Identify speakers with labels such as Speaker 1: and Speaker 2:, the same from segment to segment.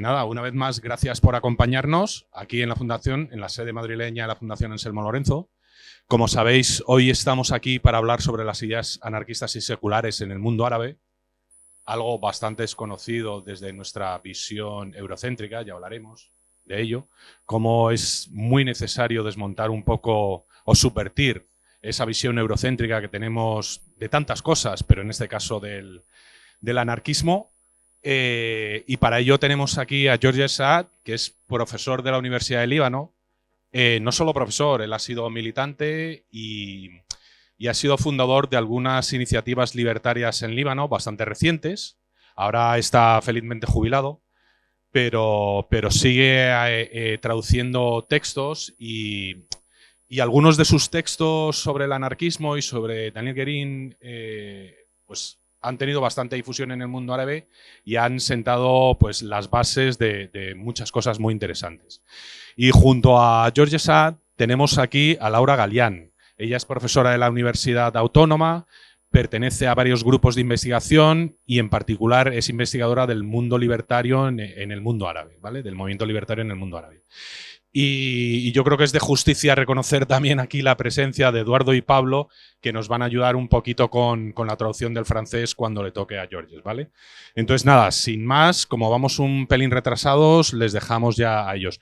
Speaker 1: nada, una vez más, gracias por acompañarnos aquí en la Fundación, en la sede madrileña de la Fundación Anselmo Lorenzo. Como sabéis, hoy estamos aquí para hablar sobre las ideas anarquistas y seculares en el mundo árabe, algo bastante desconocido desde nuestra visión eurocéntrica, ya hablaremos de ello, cómo es muy necesario desmontar un poco o subvertir esa visión eurocéntrica que tenemos de tantas cosas, pero en este caso del anarquismo. Y para ello tenemos aquí a George Saad, que es profesor de la Universidad de Líbano. No solo profesor, él ha sido militante y ha sido fundador de algunas iniciativas libertarias en Líbano, bastante recientes. Ahora está felizmente jubilado, pero sigue traduciendo textos y algunos de sus textos sobre el anarquismo y sobre Daniel Guérin pues han tenido bastante difusión en el mundo árabe y han sentado pues las bases de muchas cosas muy interesantes. Y junto a George Saad tenemos aquí a Laura Galián. Ella es profesora de la Universidad Autónoma, pertenece a varios grupos de investigación y en particular es investigadora del mundo libertario en el mundo árabe, ¿vale? Del movimiento libertario en el mundo árabe. Y yo creo que es de justicia reconocer también aquí la presencia de Eduardo y Pablo, que nos van a ayudar un poquito con la traducción del francés cuando le toque a Georges, ¿vale? Entonces, nada, sin más, como vamos un pelín retrasados, les dejamos ya a ellos.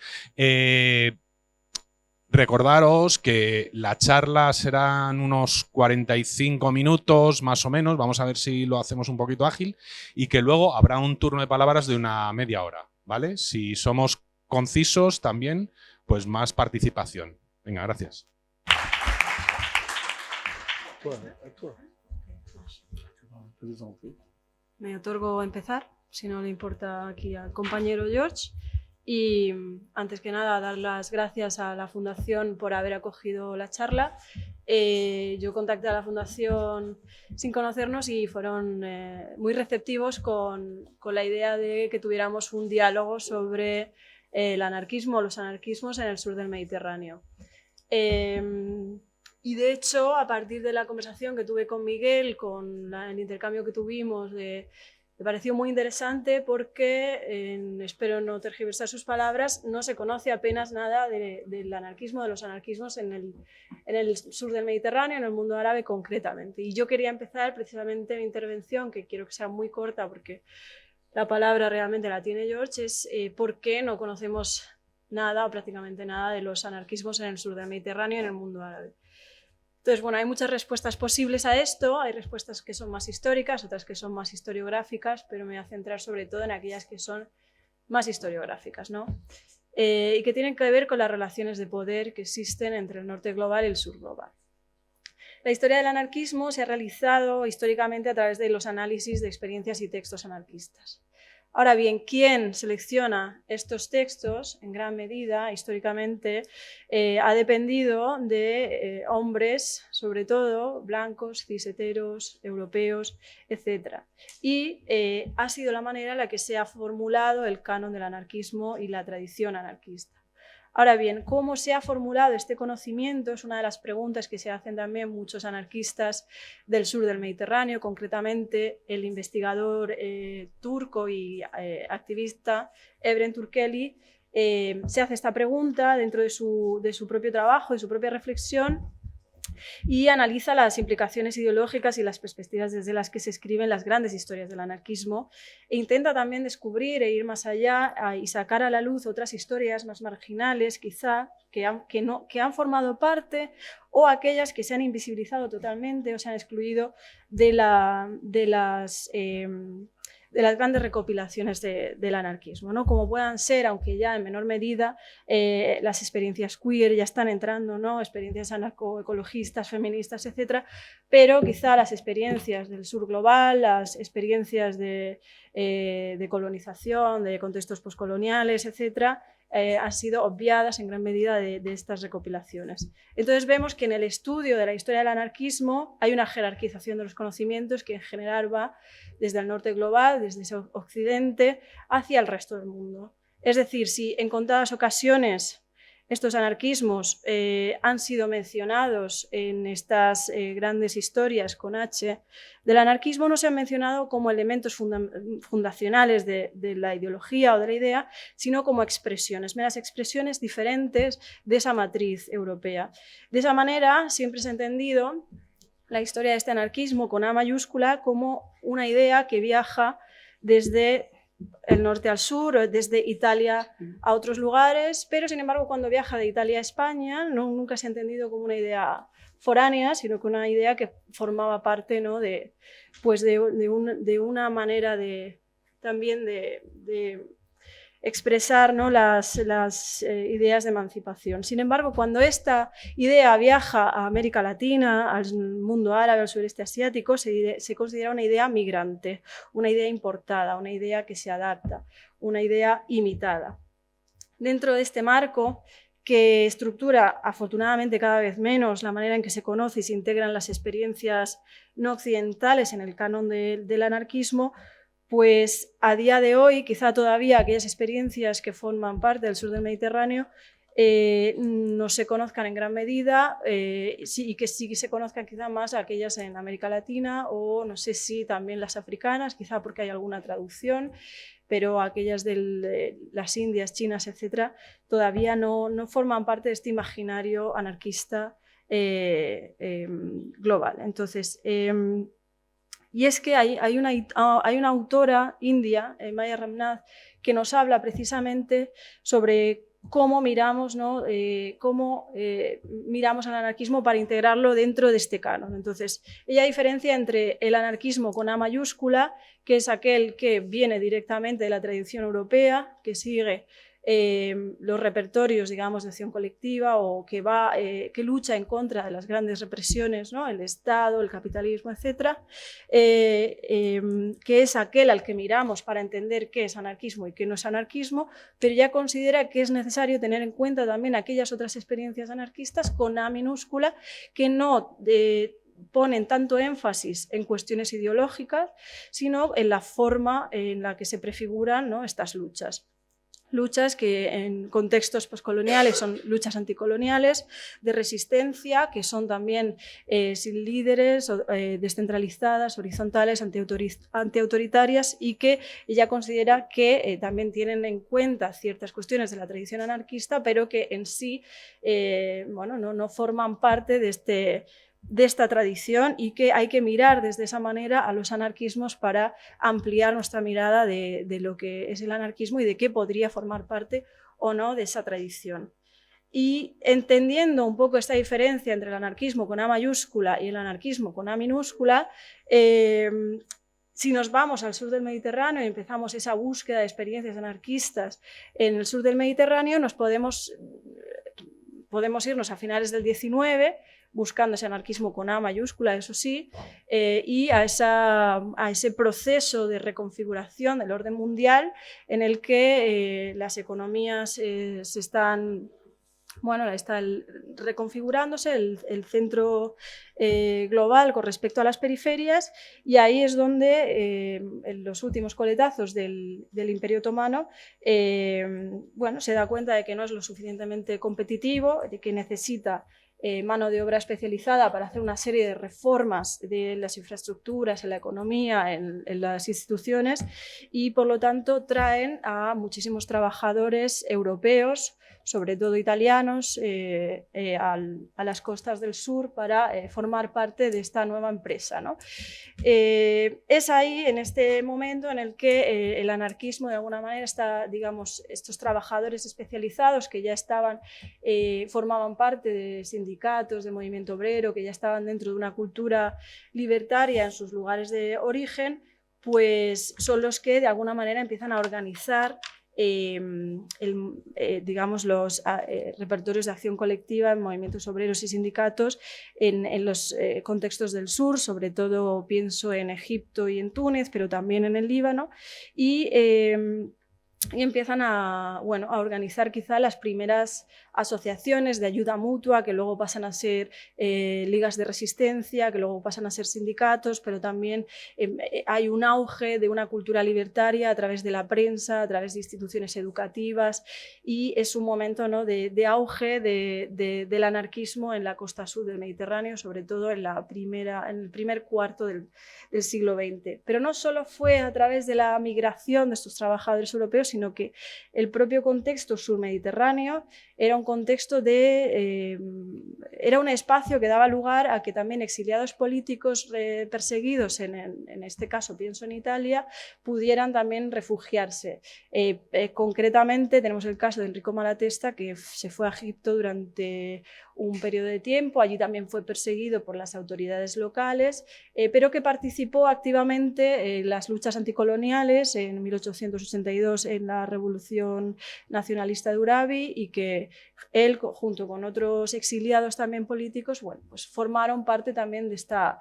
Speaker 1: Recordaros que la charla serán unos 45 minutos más o menos, vamos a ver si lo hacemos un poquito ágil, y que luego habrá un turno de palabras de una media hora, ¿vale? Si somos concisos también, pues más participación. Venga, gracias.
Speaker 2: Me otorgo empezar, si no le importa aquí al compañero George. Y antes que nada, dar las gracias a la Fundación por haber acogido la charla. Yo contacté a la Fundación sin conocernos y fueron muy receptivos con la idea de que tuviéramos un diálogo sobre el anarquismo, los anarquismos en el sur del Mediterráneo. Y de hecho, a partir de la conversación que tuve con Miguel, con el intercambio que tuvimos, me pareció muy interesante porque, espero no tergiversar sus palabras, no se conoce apenas nada del anarquismo, de los anarquismos en el sur del Mediterráneo, en el mundo árabe concretamente. Y yo quería empezar precisamente mi intervención, que quiero que sea muy corta porque la palabra realmente la tiene George, es por qué no conocemos nada o prácticamente nada de los anarquismos en el sur del Mediterráneo y en el mundo árabe. Entonces, bueno, hay muchas respuestas posibles a esto, hay respuestas que son más históricas, otras que son más historiográficas, pero me voy a centrar sobre todo en aquellas que son más historiográficas, ¿no? Y que tienen que ver con las relaciones de poder que existen entre el norte global y el sur global. La historia del anarquismo se ha realizado históricamente a través de los análisis de experiencias y textos anarquistas. Ahora bien, ¿quién selecciona estos textos? En gran medida, históricamente, ha dependido de hombres, sobre todo, blancos, cis-heteros, europeos, etc. Y ha sido la manera en la que se ha formulado el canon del anarquismo y la tradición anarquista. Ahora bien, ¿cómo se ha formulado este conocimiento? Es una de las preguntas que se hacen también muchos anarquistas del sur del Mediterráneo, concretamente el investigador turco y activista Evren Türkeli se hace esta pregunta dentro de su propio trabajo, de su propia reflexión, y analiza las implicaciones ideológicas y las perspectivas desde las que se escriben las grandes historias del anarquismo e intenta también descubrir e ir más allá y sacar a la luz otras historias más marginales, quizá, que han formado parte o aquellas que se han invisibilizado totalmente o se han excluido de las grandes recopilaciones del anarquismo, ¿no? Como puedan ser, aunque ya en menor medida, las experiencias queer ya están entrando, ¿no? Experiencias anarcoecologistas, feministas, etcétera, pero quizá las experiencias del sur global, las experiencias de colonización, de contextos postcoloniales, etcétera, han sido obviadas en gran medida de estas recopilaciones. Entonces vemos que en el estudio de la historia del anarquismo hay una jerarquización de los conocimientos que en general va desde el norte global, desde ese occidente, hacia el resto del mundo. Es decir, si en contadas ocasiones Estos anarquismos han sido mencionados en estas grandes historias con H del anarquismo, no se han mencionado como elementos fundacionales de la ideología o de la idea, sino como expresiones, meras expresiones diferentes de esa matriz europea. De esa manera siempre se ha entendido la historia de este anarquismo con A mayúscula como una idea que viaja desde el norte al sur, desde Italia a otros lugares, pero sin embargo cuando viaja de Italia a España nunca se ha entendido como una idea foránea, sino como una idea que formaba parte, ¿no? de una manera también de expresar, ¿no? las ideas de emancipación. Sin embargo, cuando esta idea viaja a América Latina, al mundo árabe, al sureste asiático, se considera una idea migrante, una idea importada, una idea que se adapta, una idea imitada. Dentro de este marco, que estructura afortunadamente cada vez menos la manera en que se conoce y se integran las experiencias no occidentales en el canon del anarquismo, pues a día de hoy, quizá todavía aquellas experiencias que forman parte del sur del Mediterráneo no se conozcan en gran medida y que sí se conozcan quizá más aquellas en América Latina o no sé si también las africanas, quizá porque hay alguna traducción, pero aquellas de las Indias, chinas, etcétera, todavía no forman parte de este imaginario anarquista global. Entonces, y es que hay una autora india, Maya Ramnath, que nos habla precisamente sobre cómo miramos, ¿no? Miramos al anarquismo para integrarlo dentro de este canon. Entonces, ella diferencia entre el anarquismo con A mayúscula, que es aquel que viene directamente de la tradición europea, que sigue los repertorios, digamos, de acción colectiva o que lucha en contra de las grandes represiones, ¿no? El Estado, el capitalismo, etcétera, que es aquel al que miramos para entender qué es anarquismo y qué no es anarquismo, pero ya considera que es necesario tener en cuenta también aquellas otras experiencias anarquistas con A minúscula que no ponen tanto énfasis en cuestiones ideológicas, sino en la forma en la que se prefiguran, ¿no? Estas luchas. Luchas que en contextos postcoloniales son luchas anticoloniales, de resistencia, que son también sin líderes, descentralizadas, horizontales, antiautoritarias y que ella considera que también tienen en cuenta ciertas cuestiones de la tradición anarquista, pero que en sí no forman parte de esta tradición y que hay que mirar desde esa manera a los anarquismos para ampliar nuestra mirada de lo que es el anarquismo y de qué podría formar parte o no de esa tradición. Y entendiendo un poco esta diferencia entre el anarquismo con A mayúscula y el anarquismo con A minúscula, si nos vamos al sur del Mediterráneo y empezamos esa búsqueda de experiencias anarquistas en el sur del Mediterráneo, podemos irnos a finales del 19, buscando ese anarquismo con A mayúscula, eso sí, y a ese proceso de reconfiguración del orden mundial en el que las economías se están reconfigurándose, el centro global con respecto a las periferias, y ahí es donde en los últimos coletazos del Imperio Otomano se da cuenta de que no es lo suficientemente competitivo, de que necesita mano de obra especializada para hacer una serie de reformas de las infraestructuras, en la economía, en las instituciones, y por lo tanto traen a muchísimos trabajadores europeos, sobre todo italianos, a las costas del sur para formar parte de esta nueva empresa, ¿no? Es ahí, en este momento, en el que el anarquismo de alguna manera está, digamos, estos trabajadores especializados que ya formaban parte de sindicatos, de movimiento obrero, que ya estaban dentro de una cultura libertaria en sus lugares de origen, pues son los que de alguna manera empiezan a organizar digamos, los repertorios de acción colectiva en movimientos obreros y sindicatos en los contextos del sur, sobre todo pienso en Egipto y en Túnez, pero también en el Líbano, y y empiezan a organizar quizá las primeras asociaciones de ayuda mutua, que luego pasan a ser ligas de resistencia, que luego pasan a ser sindicatos, pero también hay un auge de una cultura libertaria a través de la prensa, a través de instituciones educativas, y es un momento, ¿no?, de auge del anarquismo en la costa sur del Mediterráneo, sobre todo en el primer cuarto del siglo XX. Pero no solo fue a través de la migración de estos trabajadores europeos, sino que el propio contexto surmediterráneo era un contexto era un espacio que daba lugar a que también exiliados políticos perseguidos, en este caso pienso en Italia, pudieran también refugiarse. Concretamente tenemos el caso de Enrico Malatesta, que se fue a Egipto durante un periodo de tiempo, allí también fue perseguido por las autoridades locales, pero que participó activamente en las luchas anticoloniales en 1882 en la Revolución Nacionalista de Urabi, y que él, junto con otros exiliados también políticos, bueno, pues formaron parte también de esta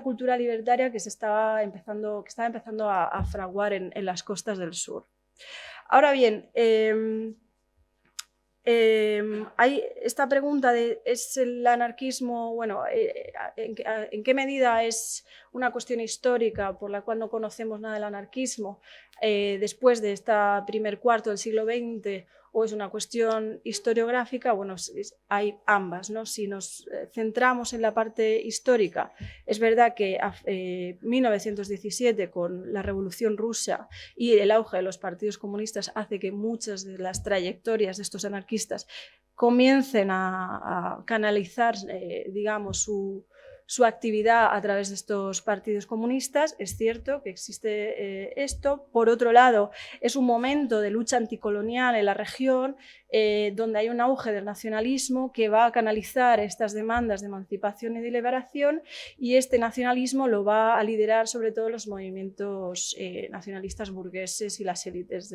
Speaker 2: cultura libertaria que estaba empezando a fraguar en las costas del sur. Ahora bien, hay esta pregunta de ¿es el anarquismo, bueno, en qué medida es una cuestión histórica por la cual no conocemos nada del anarquismo después de este primer cuarto del siglo XX, o es una cuestión historiográfica? Bueno, hay ambas, ¿no? Si nos centramos en la parte histórica, es verdad que 1917, con la Revolución Rusa y el auge de los partidos comunistas, hace que muchas de las trayectorias de estos anarquistas comiencen a canalizar, digamos, su actividad a través de estos partidos comunistas. Es cierto que existe esto. Por otro lado, es un momento de lucha anticolonial en la región, donde hay un auge del nacionalismo que va a canalizar estas demandas de emancipación y de liberación, y este nacionalismo lo va a liderar sobre todo los movimientos nacionalistas burgueses y las élites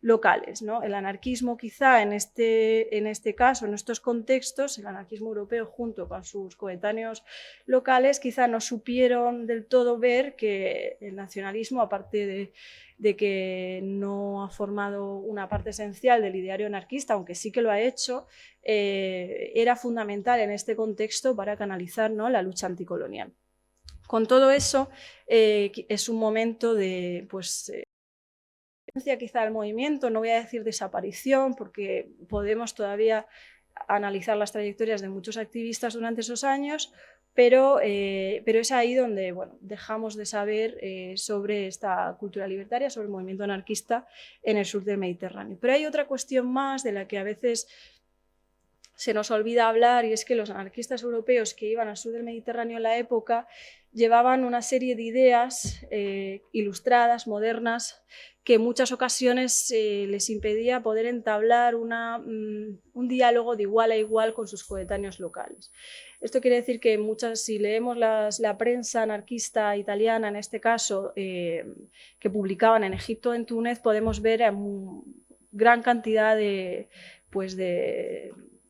Speaker 2: locales, ¿no? El anarquismo, quizá en este caso, en estos contextos, el anarquismo europeo junto con sus coetáneos locales, quizá no supieron del todo ver que el nacionalismo, aparte de que no ha formado una parte esencial del ideario anarquista, aunque sí que lo ha hecho, era fundamental en este contexto para canalizar, ¿no?, la lucha anticolonial. Con todo eso, es un momento de, pues, quizá el movimiento, no voy a decir desaparición, porque podemos todavía analizar las trayectorias de muchos activistas durante esos años, pero es ahí donde, bueno, dejamos de saber sobre esta cultura libertaria, sobre el movimiento anarquista en el sur del Mediterráneo. Pero hay otra cuestión más de la que a veces se nos olvida hablar, y es que los anarquistas europeos que iban al sur del Mediterráneo en la época llevaban una serie de ideas ilustradas, modernas, que en muchas ocasiones les impedía poder entablar un diálogo de igual a igual con sus coetáneos locales. Esto quiere decir que si leemos la prensa anarquista italiana, en este caso, que publicaban en Egipto o en Túnez, podemos ver gran cantidad de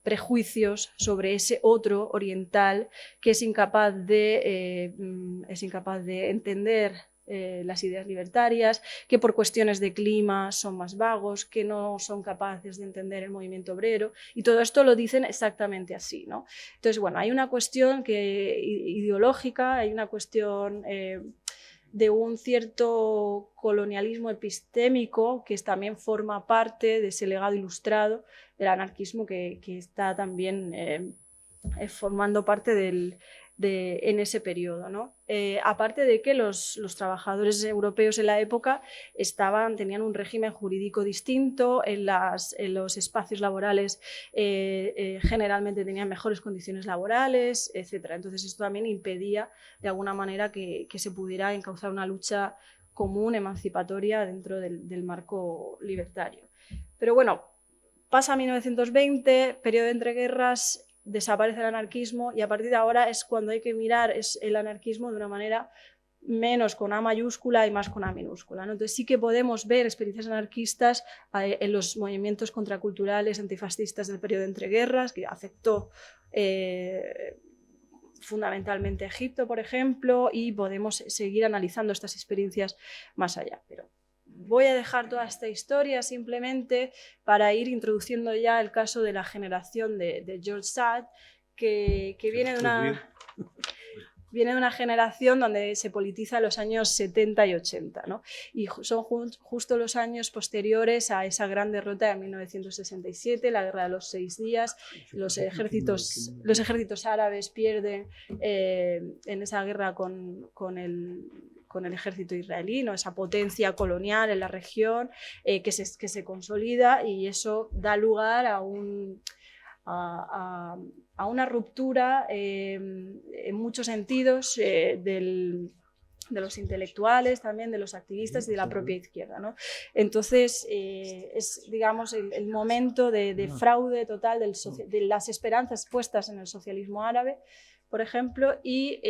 Speaker 2: prejuicios sobre ese otro oriental que es incapaz de entender las ideas libertarias, que por cuestiones de clima son más vagos, que no son capaces de entender el movimiento obrero, y todo esto lo dicen exactamente así, ¿no? Entonces, bueno, hay una cuestión ideológica, hay una cuestión de un cierto colonialismo epistémico que también forma parte de ese legado ilustrado del anarquismo que está también formando parte en ese periodo, ¿no? Aparte de que los trabajadores europeos en la época tenían un régimen jurídico distinto, en los espacios laborales generalmente tenían mejores condiciones laborales, etc. Entonces esto también impedía de alguna manera que se pudiera encauzar una lucha común, emancipatoria, dentro del marco libertario. Pero bueno, pasa 1920, periodo de entreguerras, desaparece el anarquismo, y a partir de ahora es cuando hay que mirar el anarquismo de una manera menos con A mayúscula y más con A minúscula, ¿no? Entonces sí que podemos ver experiencias anarquistas en los movimientos contraculturales antifascistas del periodo de entreguerras, que afectó fundamentalmente Egipto, por ejemplo, y podemos seguir analizando estas experiencias más allá. Pero voy a dejar toda esta historia simplemente para ir introduciendo ya el caso de la generación de George Sand, que viene de una generación donde se politiza los años 70 y 80, ¿no? Y son justo los años posteriores a esa gran derrota de 1967, la Guerra de los 6 días. Los ejércitos árabes pierden en esa guerra con el ejército israelí, ¿no? Esa potencia colonial en la región que se consolida, y eso da lugar a una ruptura en muchos sentidos de los intelectuales, también de los activistas y de la propia izquierda, ¿no? Entonces es, digamos, el momento de fraude total de las esperanzas puestas en el socialismo árabe, por ejemplo, y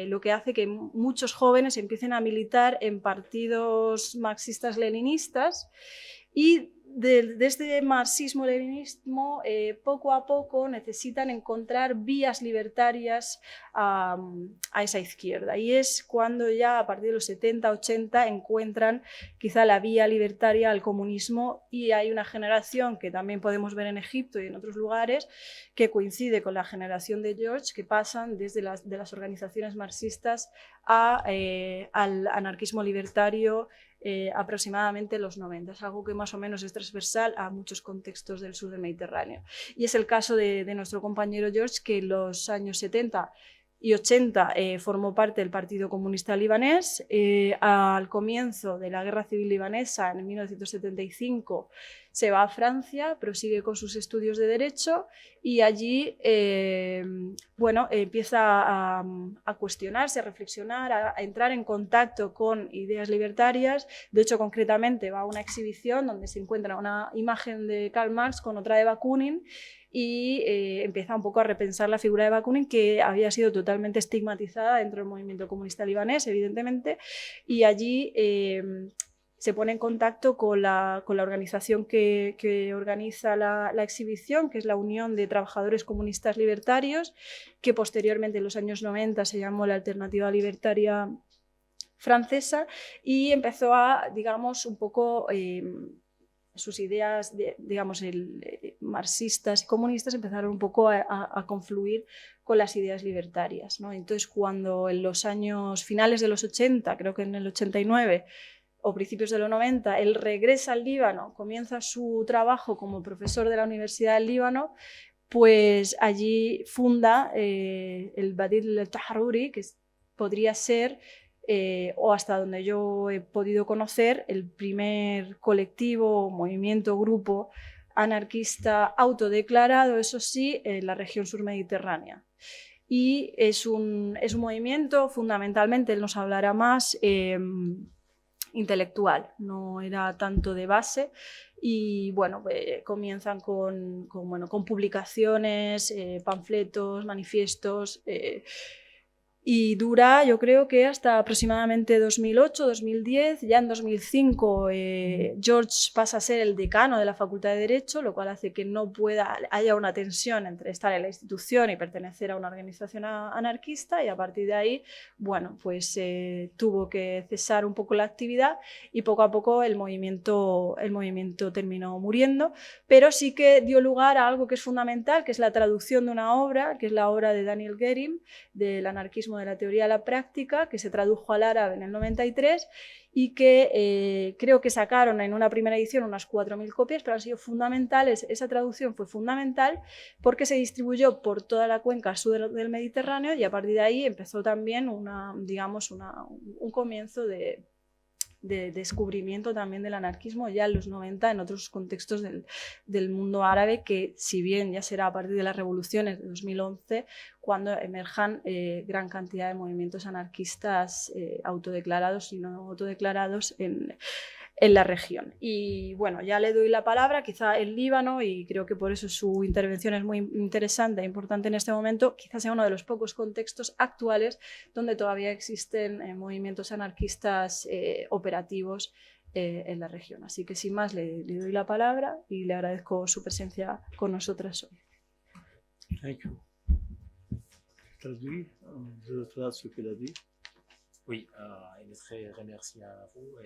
Speaker 2: lo que hace que muchos jóvenes empiecen a militar en partidos marxistas-leninistas, y de este marxismo-leninismo poco a poco necesitan encontrar vías libertarias a esa izquierda, y es cuando ya a partir de los 70-80 encuentran quizá la vía libertaria al comunismo, y hay una generación que también podemos ver en Egipto y en otros lugares que coincide con la generación de George, que pasan desde las organizaciones marxistas al anarquismo libertario aproximadamente los 90. Es algo que más o menos es transversal a muchos contextos del sur del Mediterráneo. Y es el caso de nuestro compañero George, que en los años 70 y 80 formó parte del Partido Comunista Libanés. Al comienzo de la Guerra Civil Libanesa, en 1975, se va a Francia, prosigue con sus estudios de Derecho, y allí empieza a cuestionarse, a reflexionar, a entrar en contacto con ideas libertarias. De hecho, concretamente va a una exhibición donde se encuentra una imagen de Karl Marx con otra de Bakunin, y empieza un poco a repensar la figura de Bakunin, que había sido totalmente estigmatizada dentro del movimiento comunista libanés, evidentemente, y allí se pone en contacto con la organización que organiza la exhibición, que es la Unión de Trabajadores Comunistas Libertarios, que posteriormente en los años 90 se llamó la Alternativa Libertaria Francesa, y empezó a, digamos, un poco sus ideas, digamos, marxistas y comunistas empezaron un poco a confluir con las ideas libertarias, ¿no? Entonces, cuando en los años finales de los 80, creo que en el 89 o principios de los 90, él regresa al Líbano, comienza su trabajo como profesor de la Universidad del Líbano, pues allí funda el Badil al-Taharuri, que podría ser, o hasta donde yo he podido conocer, el primer colectivo, movimiento, grupo anarquista autodeclarado, eso sí, en la región surmediterránea. Y es un movimiento, fundamentalmente, él nos hablará más, intelectual, no era tanto de base, y bueno, comienzan con publicaciones, panfletos, manifiestos, y dura, yo creo que hasta aproximadamente 2008-2010. Ya en 2005 George pasa a ser el decano de la Facultad de Derecho, lo cual hace que no haya una tensión entre estar en la institución y pertenecer a una organización anarquista, y a partir de ahí, bueno, pues tuvo que cesar un poco la actividad, y poco a poco el movimiento terminó muriendo, pero sí que dio lugar a algo que es fundamental, que es la traducción de una obra, que es la obra de Daniel Gerim, del anarquismo de la teoría a la práctica, que se tradujo al árabe en el 93, y que creo que sacaron en una primera edición unas 4.000 copias, pero han sido fundamentales. Esa traducción fue fundamental porque se distribuyó por toda la cuenca sur del Mediterráneo, y a partir de ahí empezó también un comienzo de descubrimiento también del anarquismo ya en los 90 en otros contextos del mundo árabe, que si bien ya será a partir de las revoluciones de 2011 cuando emerjan gran cantidad de movimientos anarquistas autodeclarados y no autodeclarados en la región. Y bueno, ya le doy la palabra, quizá el Líbano, y creo que por eso su intervención es muy interesante e importante en este momento, quizás sea uno de los pocos contextos actuales donde todavía existen movimientos anarquistas operativos en la región. Así que sin más le doy la palabra y le agradezco su presencia con nosotras hoy.
Speaker 3: Thank you. Traduit, je traduis ce qu'elle a dit. Oui, il est très remercié à vous.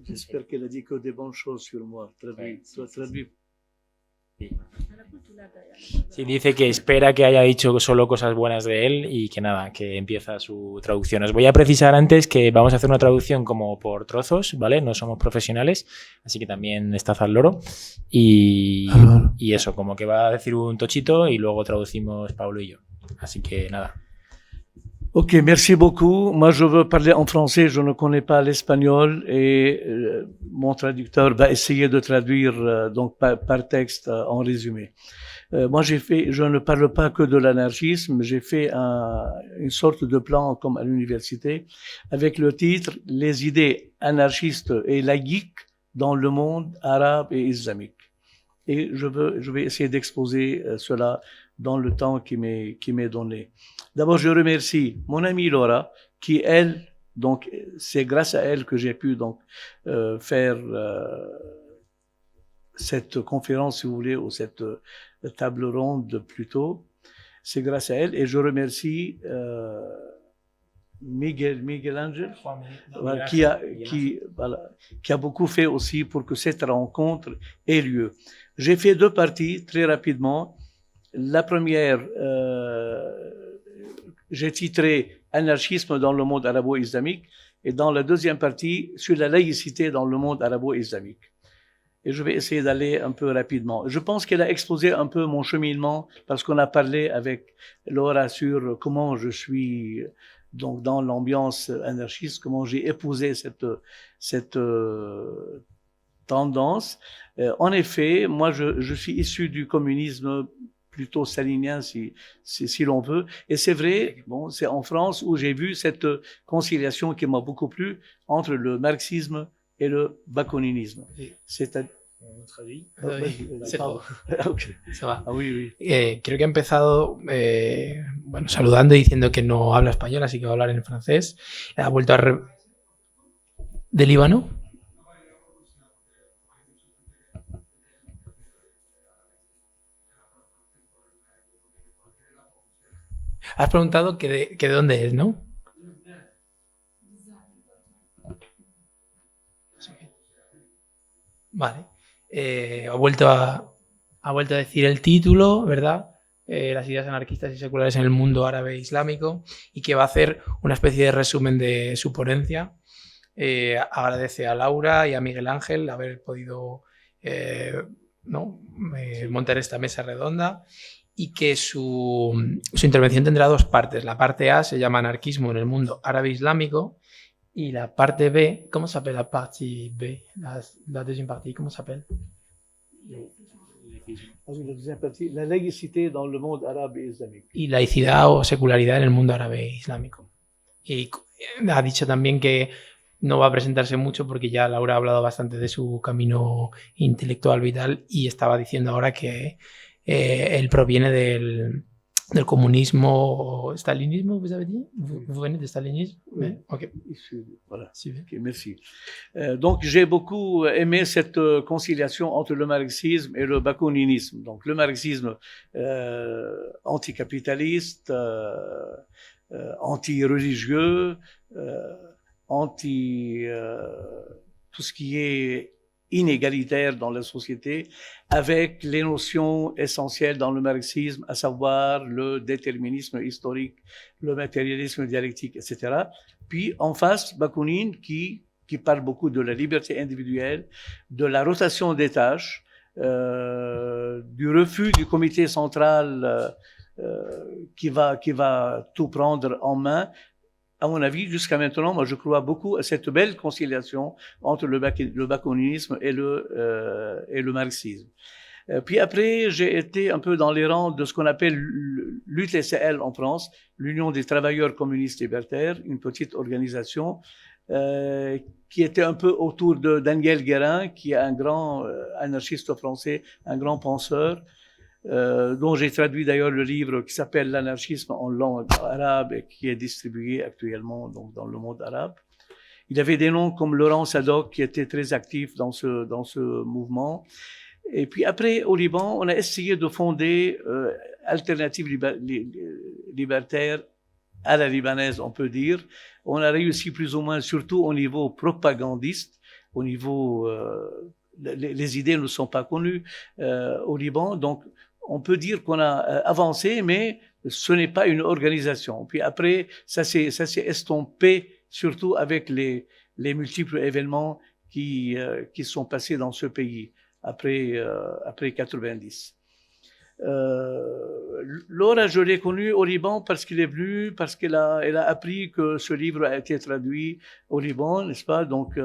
Speaker 4: J'espère qu'elle a dit que des bonnes choses sur moi. Traduit.
Speaker 3: Sí,
Speaker 4: Toi,
Speaker 3: sí,
Speaker 4: traduis.
Speaker 3: Sí, dice que espera que haya dicho solo cosas buenas de él y que nada, que empieza su traducción. Os voy a precisar antes que vamos a hacer una traducción como por trozos, ¿vale? No somos profesionales, así que también estad al loro. Y eso, como que va a decir un tochito y luego traducimos Pablo y yo. Así que nada.
Speaker 4: Ok, merci beaucoup. Moi, je veux parler en français, je ne connais pas l'espagnol et mon traducteur va essayer de traduire donc par texte en résumé. Moi, je ne parle pas que de l'anarchisme, j'ai fait une sorte de plan comme à l'université avec le titre « Les idées anarchistes et laïques dans le monde arabe et islamique ». Et je vais essayer d'exposer cela dans le temps qui m'est donné. D'abord, je remercie mon amie Laura, qui elle, donc c'est grâce à elle que j'ai pu donc faire cette conférence, si vous voulez, ou cette table ronde plutôt. C'est grâce à elle, et je remercie Miguel Angel, voilà, qui a beaucoup fait aussi pour que cette rencontre ait lieu. J'ai fait deux parties très rapidement. La première, j'ai titré Anarchisme dans le monde arabo-islamique, et dans la deuxième partie, sur la laïcité dans le monde arabo-islamique. Et je vais essayer d'aller un peu rapidement. Je pense qu'elle a exposé un peu mon cheminement, parce qu'on a parlé avec Laura sur comment je suis donc dans l'ambiance anarchiste, comment j'ai épousé cette tendance. En effet, moi, je suis issu du communisme plutôt stalinien, si l'on veut. Et c'est vrai, bon, c'est en France où j'ai vu cette conciliation qui m'a beaucoup plu entre le marxisme et le bakouninisme.
Speaker 5: On traduit.
Speaker 4: Okay.
Speaker 5: Se va.
Speaker 4: Ah, oui.
Speaker 5: Creo que ha empezado bueno, saludando y diciendo que no habla español, así que va a hablar en francés. Ha vuelto ¿De Líbano? Has preguntado que de dónde es, ¿no? Vale. Ha vuelto a decir el título, ¿verdad? Las ideas anarquistas y seculares en el mundo árabe e islámico, y que va a hacer una especie de resumen de su ponencia. Agradece a Laura y a Miguel Ángel haber podido montar esta mesa redonda, y que su intervención tendrá dos partes. La parte A se llama Anarquismo en el mundo árabe islámico, y la parte B, ¿cómo se llama la parte B? La deuxième partie, ¿cómo se llama?
Speaker 4: La laïcité dans le monde arabe et islamique.
Speaker 5: Y laicidad o secularidad en el mundo árabe e islámico. Y ha dicho también que no va a presentarse mucho porque ya Laura ha hablado bastante de su camino intelectual vital, y estaba diciendo ahora que él proviene del comunismo, stalinisme, vous avez dit? Vous venez de stalinisme?
Speaker 4: Oui.
Speaker 5: Ok.
Speaker 4: Voilà.
Speaker 5: Okay,
Speaker 4: merci. Donc, j'ai beaucoup aimé cette conciliation entre le marxisme et le bakouninisme. Donc, le marxisme anticapitaliste, anti-religieux, anti tout ce qui est inégalitaire dans la société, avec les notions essentielles dans le marxisme, à savoir le déterminisme historique, le matérialisme dialectique, etc. Puis en face, Bakounine qui parle beaucoup de la liberté individuelle, de la rotation des tâches, du refus du comité central qui va tout prendre en main. À mon avis, jusqu'à maintenant, moi, je crois beaucoup à cette belle conciliation entre le bakouninisme et le marxisme. Puis après, j'ai été un peu dans les rangs de ce qu'on appelle l'UTCL en France, l'Union des travailleurs communistes libertaires, une petite organisation qui était un peu autour de Daniel Guérin, qui est un grand anarchiste français, un grand penseur, dont j'ai traduit d'ailleurs le livre qui s'appelle L'anarchisme en langue arabe et qui est distribué actuellement donc, dans le monde arabe. Il avait des noms comme Laurent Sadoc qui était très actif dans ce mouvement. Et puis après, au Liban, on a essayé de fonder Alternative Libertaire à la libanaise, on peut dire. On a réussi plus ou moins, surtout au niveau propagandiste, au niveau... les idées ne sont pas connues au Liban, donc on peut dire qu'on a avancé, mais ce n'est pas une organisation. Puis après, ça s'est estompé, surtout avec les multiples événements qui sont passés dans ce pays après 90. Laura, je l'ai connue au Liban parce qu'il est venu, parce qu'elle a appris que ce livre a été traduit au Liban, n'est-ce pas? Donc,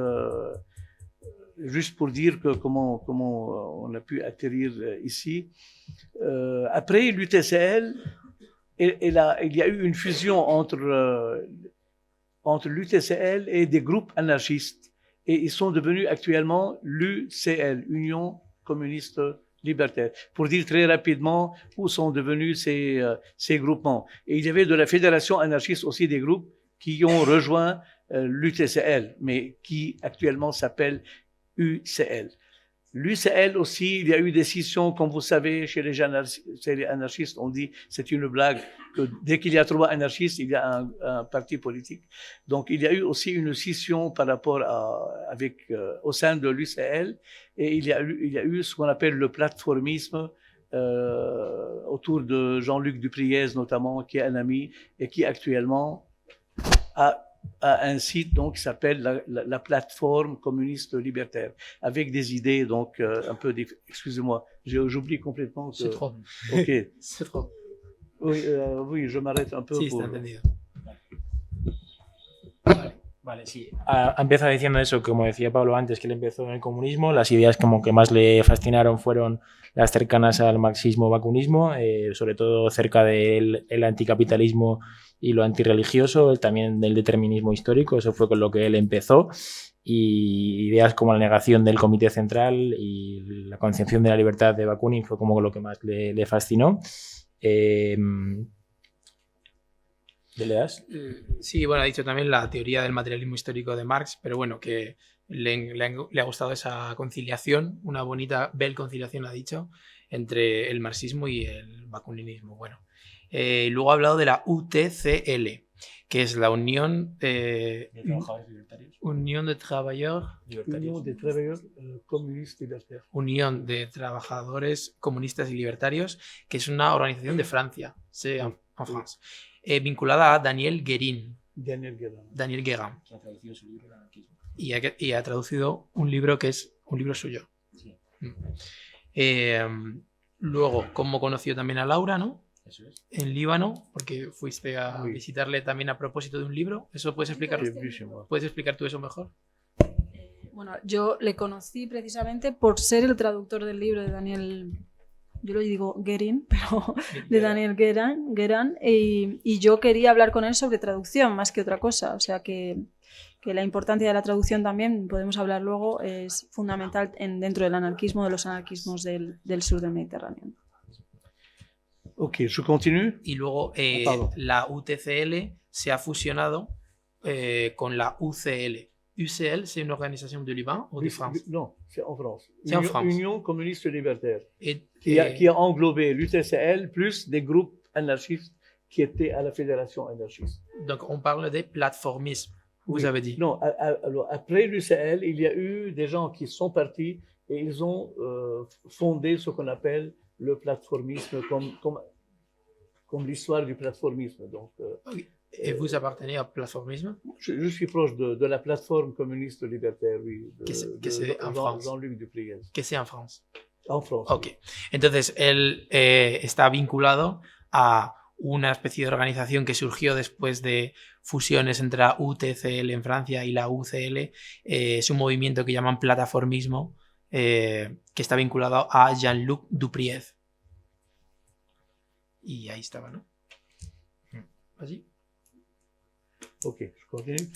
Speaker 4: juste pour dire que comment on a pu atterrir ici. Après l'UTCL, il y a eu une fusion entre l'UTCL et des groupes anarchistes. Et ils sont devenus actuellement l'UCL, Union communiste libertaire. Pour dire très rapidement où sont devenus ces groupements. Et il y avait de la Fédération anarchiste aussi des groupes qui ont rejoint l'UTCL, mais qui actuellement s'appelle UCL. L'UCL aussi, il y a eu des scissions, comme vous savez, chez les anarchistes, on dit, c'est une blague, que dès qu'il y a 3 anarchistes, il y a un parti politique. Donc, il y a eu aussi une scission par rapport au sein de l'UCL, et il y a eu ce qu'on appelle le plateformisme, autour de Jean-Luc Dupriez, notamment, qui est un ami, et qui actuellement a un site donc qui s'appelle la plateforme communiste libertaire, avec des idées donc un peu excusez-moi, j'oublie complètement que...
Speaker 5: C'est trop.
Speaker 4: Ok.
Speaker 5: C'est trop.
Speaker 4: Oui, je m'arrête un peu.
Speaker 5: Sí,
Speaker 4: pour...
Speaker 5: está entendido.
Speaker 3: Vale, sí. Empieza diciendo eso, como decía Pablo antes, que él empezó en el comunismo. Las ideas como que más le fascinaron fueron las cercanas al marxismo-bakunismo, sobre todo cerca del anticapitalismo y lo antirreligioso, también del determinismo histórico. Eso fue con lo que él empezó. Y ideas como la negación del Comité Central y la concepción de la libertad de Bakunin fue como lo que más le fascinó. ¿Le das?
Speaker 5: Sí, bueno, ha dicho también la teoría del materialismo histórico de Marx, pero bueno, que le ha gustado esa conciliación, una bonita belle conciliación, ha dicho, entre el marxismo y el bakuninismo. Bueno, luego ha hablado de la UTCL, que es la Unión
Speaker 3: de Trabajadores Libertarios.
Speaker 5: Unión de Trabajadores
Speaker 4: Comunistes libertaires.
Speaker 5: Unión de Trabajadores Comunistas y Libertarios, que es una organización de Francia, en France, vinculada a Daniel Guérin.
Speaker 4: Daniel Guérin.
Speaker 5: Daniel Guérin.
Speaker 3: Que ha traducido su libro El anarquismo.
Speaker 5: Y ha traducido un libro que es un libro suyo.
Speaker 3: Sí.
Speaker 5: Luego, como conoció también a Laura, ¿no?
Speaker 3: Eso es.
Speaker 5: En Líbano, porque fuiste a
Speaker 4: Sí.
Speaker 5: visitarle también a propósito de un libro. ¿Eso puedes explicar? ¿Puedes explicar tú eso mejor?
Speaker 2: Bueno, yo le conocí precisamente por ser el traductor del libro de Daniel, yo lo digo Guérin, pero de Daniel Guérin, y yo quería hablar con él sobre traducción más que otra cosa. O sea que la importancia de la traducción también, podemos hablar luego, es fundamental dentro del anarquismo, de los anarquismos del sur del Mediterráneo.
Speaker 4: Ok, je continue.
Speaker 5: Y luego la UTCL se ha fusionado con la UCL. UCL, c'est une organisation du Liban ou de France?
Speaker 4: Non, c'est en France.
Speaker 5: C'est en France.
Speaker 4: Union communiste libertaire.
Speaker 5: Et,
Speaker 4: Qui a englobé l'UTCL plus des groupes anarchistes qui étaient à la Fédération anarchiste.
Speaker 5: donc on parle de plateformisme, vous avez dit.
Speaker 4: Non, alors après l'UCL, il y a eu des gens qui sont partis et ils ont fondé ce qu'on appelle le plateformisme comme l'histoire du plateformisme. Donc,
Speaker 5: Oui. Et vous appartenez au plateformisme?
Speaker 4: je suis proche de la plateforme communiste libertaire, oui.
Speaker 5: Que c'est en France.
Speaker 4: Jean-Luc Dupriez.
Speaker 5: Que sea en France.
Speaker 4: En France.
Speaker 5: Ok. Entonces, él está vinculado a una especie de organización que surgió después de fusiones entre la UTCL en Francia y la UCL. Es un movimiento que llaman plataformismo, que está vinculado a Jean-Luc Dupriez. Y ahí estaba, ¿no? ¿Así?
Speaker 4: Ok, je continue.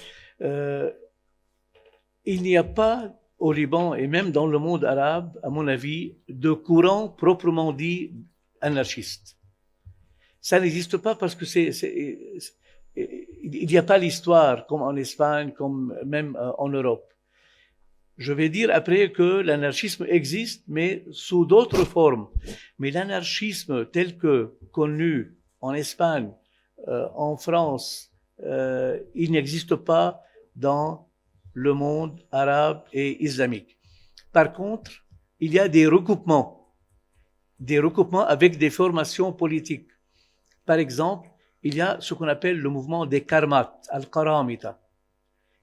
Speaker 4: Il n'y a pas au Liban et même dans le monde arabe, à mon avis, de courant proprement dit anarchiste. Ça n'existe pas parce que il n'y a pas l'histoire comme en Espagne, comme même en Europe. Je vais dire après que l'anarchisme existe, mais sous d'autres formes. Mais l'anarchisme tel que connu en Espagne, en France, il n'existe pas dans le monde arabe et islamique. Par contre, il y a des recoupements avec des formations politiques. Par exemple, il y a ce qu'on appelle le mouvement des Karmat, Al-Qaramita.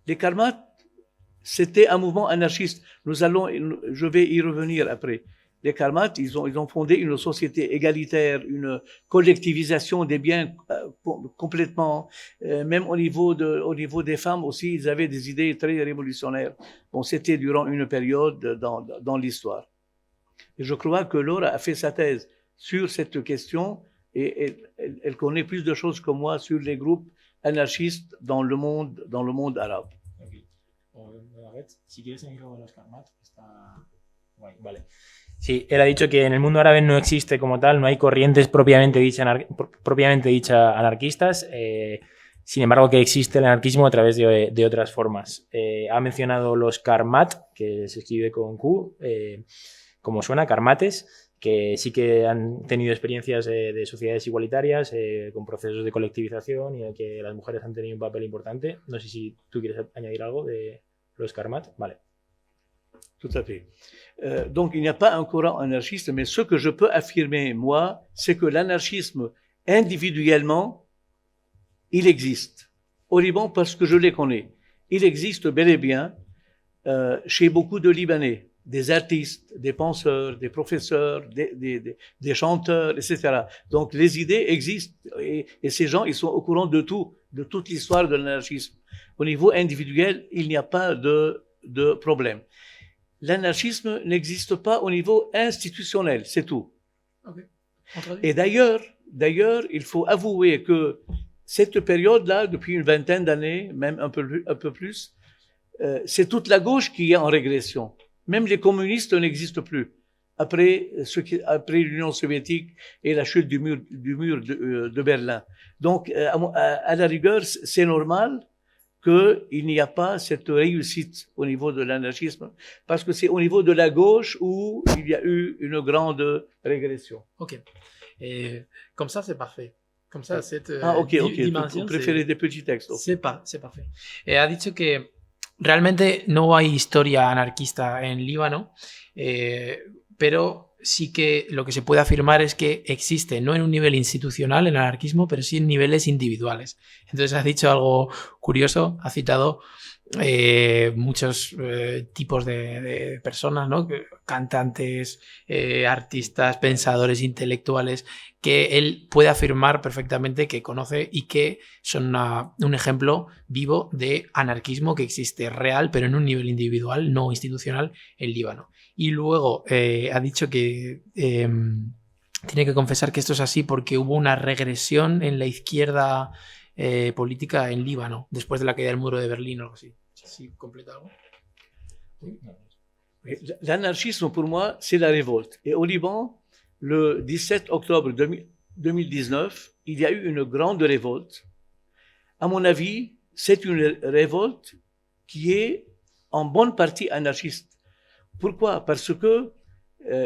Speaker 4: Les Karmat, c'était un mouvement anarchiste. Je vais y revenir après. Les Karmat, ils ont fondé une société égalitaire, une collectivisation des biens complètement, même au niveau des femmes aussi, ils avaient des idées très révolutionnaires. Bon, c'était durant une période dans l'histoire. Et je crois que Laura a fait sa thèse sur cette question et elle connaît plus de choses que moi sur les groupes anarchistes dans le monde arabe.
Speaker 3: Okay. Si quieres seguir luego de los Karmat, está guay, vale. Sí, él ha dicho que en el mundo árabe no existe como tal, no hay corrientes propiamente dicha anarquistas, sin embargo que existe el anarquismo a través de otras formas. Ha mencionado los Karmat, que se escribe con Q, como suena, Karmates, que sí que han tenido experiencias de sociedades igualitarias, con procesos de colectivización y en que las mujeres han tenido un papel importante. No sé si tú quieres añadir algo de los Karmat. Vale.
Speaker 4: Tout à fait. Donc, il n'y a pas un courant anarchiste, mais ce que je peux affirmer, moi, c'est que l'anarchisme, individuellement, il existe. Au Liban, parce que je les connais. Il existe bel et bien chez beaucoup de Libanais, des artistes, des penseurs, des professeurs, des chanteurs, etc. Donc, les idées existent et ces gens, ils sont au courant de tout, de toute l'histoire de l'anarchisme. Au niveau individuel, il n'y a pas de problème. L'anarchisme n'existe pas au niveau institutionnel, c'est tout.
Speaker 5: Okay.
Speaker 4: Et d'ailleurs, il faut avouer que cette période-là, depuis une vingtaine d'années, même un peu plus, c'est toute la gauche qui est en régression. Même les communistes n'existent plus. Après l'Union soviétique et la chute du mur de Berlin. Donc, à la rigueur, c'est normal qu'il n'y a pas cette réussite au niveau de l'anarchisme, parce que c'est au niveau de la gauche où il y a eu une grande régression.
Speaker 5: Ok. Et comme ça, c'est parfait. Comme ça, cette
Speaker 4: ok.
Speaker 5: dimension.
Speaker 4: Vous préférez des petits textes. Okay.
Speaker 5: C'est parfait. Ha dicho que realmente no hay historia anarquista en Líbano, pero sí que lo que se puede afirmar es que existe, no en un nivel institucional el anarquismo, pero sí en niveles individuales. Entonces has dicho algo curioso, has citado muchos tipos de personas, ¿no? Cantantes, artistas, pensadores, intelectuales, que él puede afirmar perfectamente que conoce y que son un ejemplo vivo de anarquismo que existe real, pero en un nivel individual, no institucional, en Líbano. Y luego ha dicho que tiene que confesar que esto es así porque hubo una regresión en la izquierda política en Líbano, después de la caída del muro de Berlín o algo así. ¿Sí completa algo?
Speaker 4: L'anarchisme, pour moi, c'est la révolte. Et au Liban, le 17 octobre 2019, il y a eu une grande révolte. À mon avis, c'est une révolte qui est en bonne partie anarchiste. Pourquoi? Parce que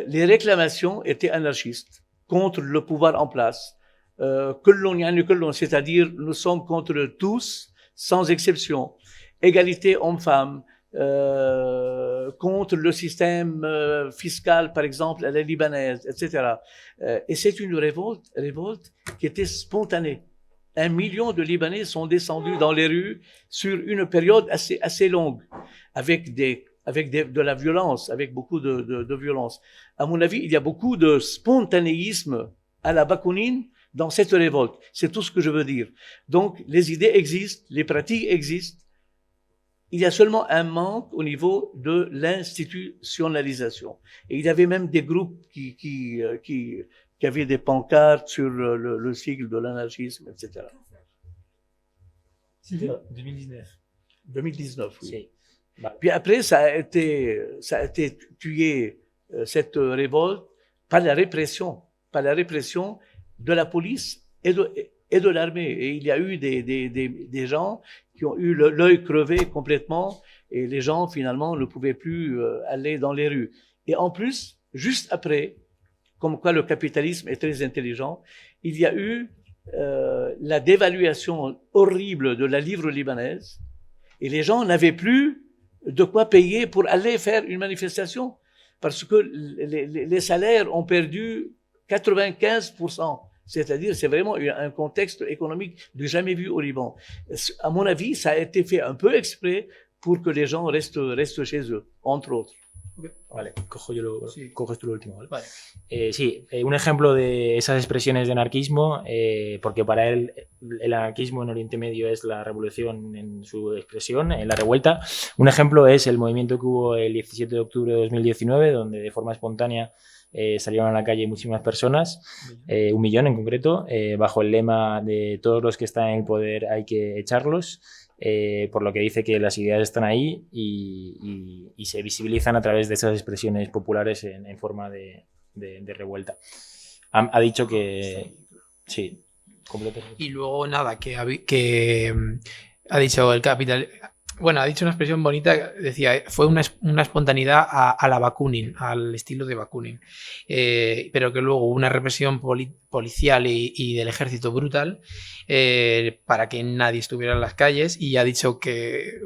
Speaker 4: les réclamations étaient anarchistes contre le pouvoir en place. C'est-à-dire nous sommes contre tous, sans exception. Égalité hommes-femmes, contre le système fiscal, par exemple, à la libanaise, etc. Et c'est une révolte qui était spontanée. 1 million de Libanais sont descendus dans les rues sur une période assez longue, avec de la violence, avec beaucoup de violence. À mon avis, il y a beaucoup de spontanéisme à la Bakounine dans cette révolte. C'est tout ce que je veux dire. Donc, les idées existent, les pratiques existent. Il y a seulement un manque au niveau de l'institutionnalisation. Et il y avait même des groupes qui avaient des pancartes sur le sigle de l'anarchisme, etc.
Speaker 3: C'était 2019.
Speaker 4: 2019, oui.
Speaker 3: Sí. Vale.
Speaker 4: Puis après, ça a été tué, cette révolte, par la répression de la police et de l'armée. Et il y a eu des gens qui ont eu l'œil crevé complètement et les gens, finalement, ne pouvaient plus aller dans les rues. Et en plus, juste après, comme quoi le capitalisme est très intelligent, il y a eu la dévaluation horrible de la livre libanaise et les gens n'avaient plus de quoi payer pour aller faire une manifestation parce que les salaires ont perdu 95%. C'est-à-dire, c'est vraiment un contexte économique du jamais vu au Liban. À mon avis, ça a été fait un peu exprès pour que les gens restent chez eux, entre autres.
Speaker 3: Vale, coges tú lo último, ¿vale?
Speaker 5: Vale.
Speaker 3: Sí, un ejemplo de esas expresiones de anarquismo, porque para él el anarquismo en Oriente Medio es la revolución en su expresión, en la revuelta. Un ejemplo es el movimiento que hubo el 17 de octubre de 2019, donde de forma espontánea salieron a la calle muchísimas personas, 1 millón en concreto, bajo el lema de todos los que están en el poder hay que echarlos. Por lo que dice que las ideas están ahí y se visibilizan a través de esas expresiones populares en forma de revuelta. Ha dicho que... Sí, completo.
Speaker 5: Y luego nada, que ha dicho el capital... Bueno, ha dicho una expresión bonita, decía, fue una espontaneidad a la Bakunin, al estilo de Bakunin, pero que luego hubo una represión policial y del ejército brutal para que nadie estuviera en las calles, y ha dicho que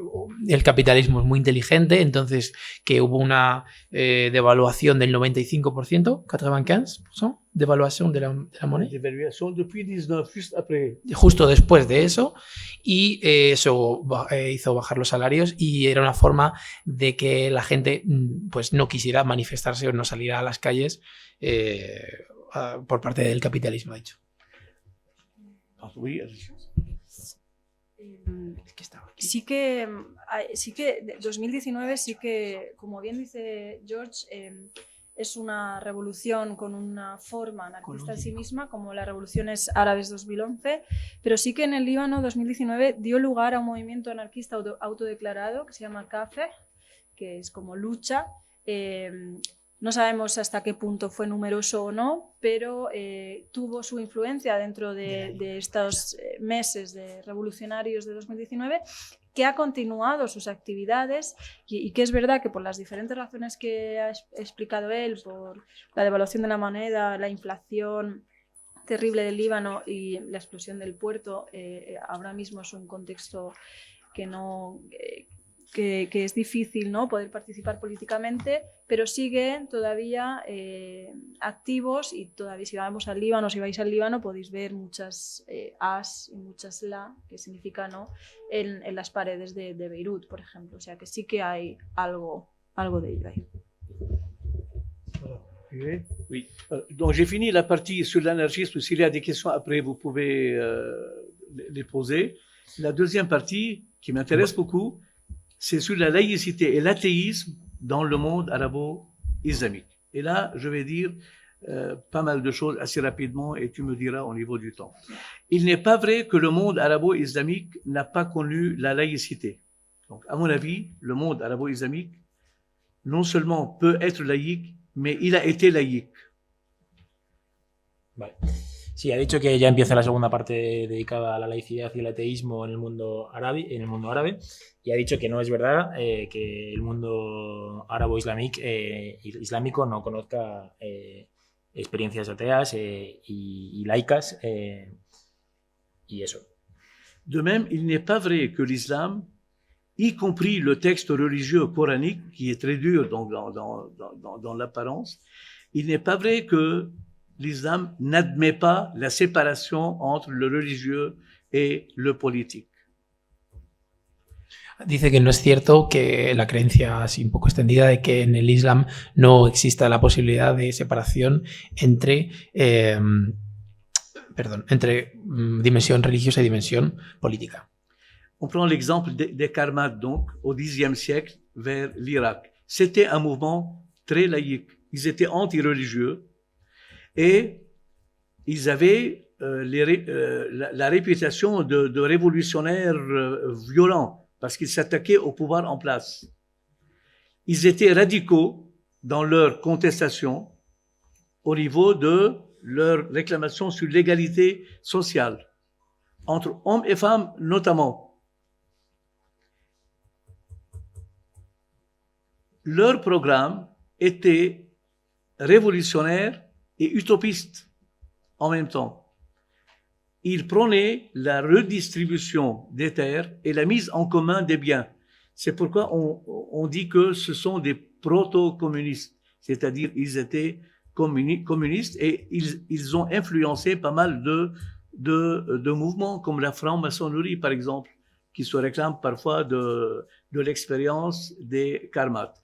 Speaker 5: el capitalismo es muy inteligente, entonces que hubo una devaluación del 95%, 95%, devaluación de la moneda.
Speaker 4: Devaluation depuis 19, juste après.
Speaker 5: Justo después de eso, y eso hizo bajar los salarios, y era una forma de que la gente pues no quisiera manifestarse o no saliera a las calles por parte del capitalismo, ha dicho.
Speaker 4: Oui.
Speaker 2: Sí que 2019 sí que, como bien dice George, es una revolución con una forma anarquista en sí misma, como las revoluciones árabes 2011, pero sí que en el Líbano 2019 dio lugar a un movimiento anarquista autodeclarado que se llama CAFE, que es como lucha. No sabemos hasta qué punto fue numeroso o no, pero tuvo su influencia dentro de estos meses de revolucionarios de 2019, que ha continuado sus actividades y que es verdad que por las diferentes razones que ha explicado él, por la devaluación de la moneda, la inflación terrible del Líbano y la explosión del puerto, ahora mismo es un contexto que no... Que es difícil, ¿no?, poder participar políticamente, pero siguen todavía activos, y todavía si vamos al Líbano, si vais al Líbano podéis ver muchas as y muchas la, que significa, ¿no?, en las paredes de Beirut, por ejemplo. O sea que sí que hay algo de ello ahí.
Speaker 4: Oui. Donc j'ai fini la partie sur l'anarchisme. S'il y a des questions après, vous pouvez les poser. La deuxième partie, qui m'intéresse beaucoup, c'est sur la laïcité et l'athéisme dans le monde arabo-islamique. Et là, je vais dire pas mal de choses assez rapidement et tu me diras au niveau du temps. Il n'est pas vrai que le monde arabo-islamique n'a pas connu la laïcité. Donc, à mon avis, le monde arabo-islamique non seulement peut être laïque, mais il a été laïque.
Speaker 3: Vale. Sí, ha dicho que ya empieza la segunda parte dedicada a la laicidad y el ateísmo en el mundo árabe, y ha dicho que no es verdad que el mundo islámico no conozca experiencias ateas y laicas y eso.
Speaker 4: De même, il n'est pas vrai que l'islam, y compris le texte religieux coranique, qui est très dur dans l'apparence, il n'est pas vrai que l'islam n'admet pas la séparation entre le religieux et le politique.
Speaker 5: Dice que no es cierto, que la creencia así un poco extendida de que en el Islam no exista la posibilidad de separación entre dimensión religiosa y dimensión política.
Speaker 4: On prend l'exemple des Karmates, donc, au Xe siècle, vers l'Irak. C'était un mouvement très laïque. Ils étaient anti-religieux et ils avaient la réputation de révolutionnaires violents parce qu'ils s'attaquaient au pouvoir en place. Ils étaient radicaux dans leur contestation au niveau de leur réclamation sur l'égalité sociale, entre hommes et femmes notamment. Leur programme était révolutionnaire et utopiste en même temps. il prônait la redistribution des terres et la mise en commun des biens. C'est pourquoi on dit que ce sont des proto-communistes, c'est-à-dire ils étaient communistes et ils ont influencé pas mal de mouvements comme la franc-maçonnerie par exemple, qui se réclament parfois de l'expérience des karmates.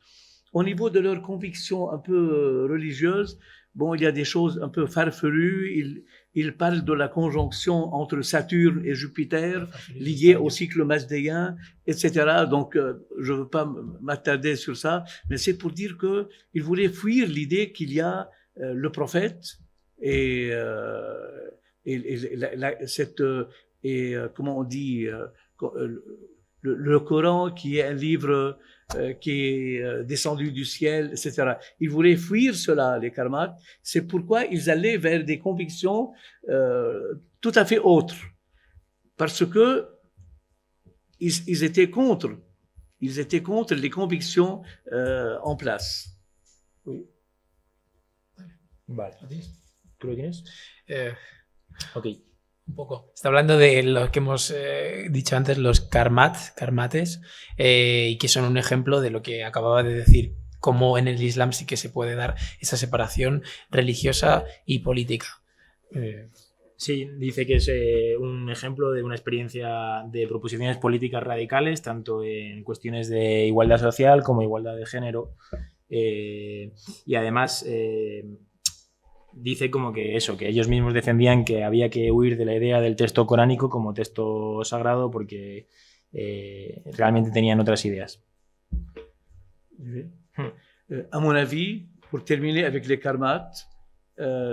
Speaker 4: Au niveau de leurs convictions un peu religieuses, bon, il y a des choses un peu farfelues. Ils parlent de la conjonction entre Saturne et Jupiter, liée au cycle mazdéen, etc. Donc, je ne veux pas m'attarder sur ça, mais c'est pour dire qu'ils voulaient fuir l'idée qu'il y a le prophète et comment on dit, le Coran qui est un livre qui est descendu du ciel, etc. Ils voulaient fuir cela, les karmates. C'est pourquoi ils allaient vers des convictions tout à fait autres. Parce que ils étaient contre les convictions en place.
Speaker 3: Oui. Vale. ¿Tú lo tienes? Ok.
Speaker 5: Un poco. Está hablando de lo que hemos dicho antes, los karmates, y que son un ejemplo de lo que acababa de decir, cómo en el Islam sí que se puede dar esa separación religiosa y política.
Speaker 3: Sí, dice que es un ejemplo de una experiencia de proposiciones políticas radicales, tanto en cuestiones de igualdad social como igualdad de género. Y además dice como que eso, que ellos mismos defendían que había que huir de la idea del texto coránico como texto sagrado porque realmente tenían otras ideas.
Speaker 4: À mon avis, pour terminer avec les karmates,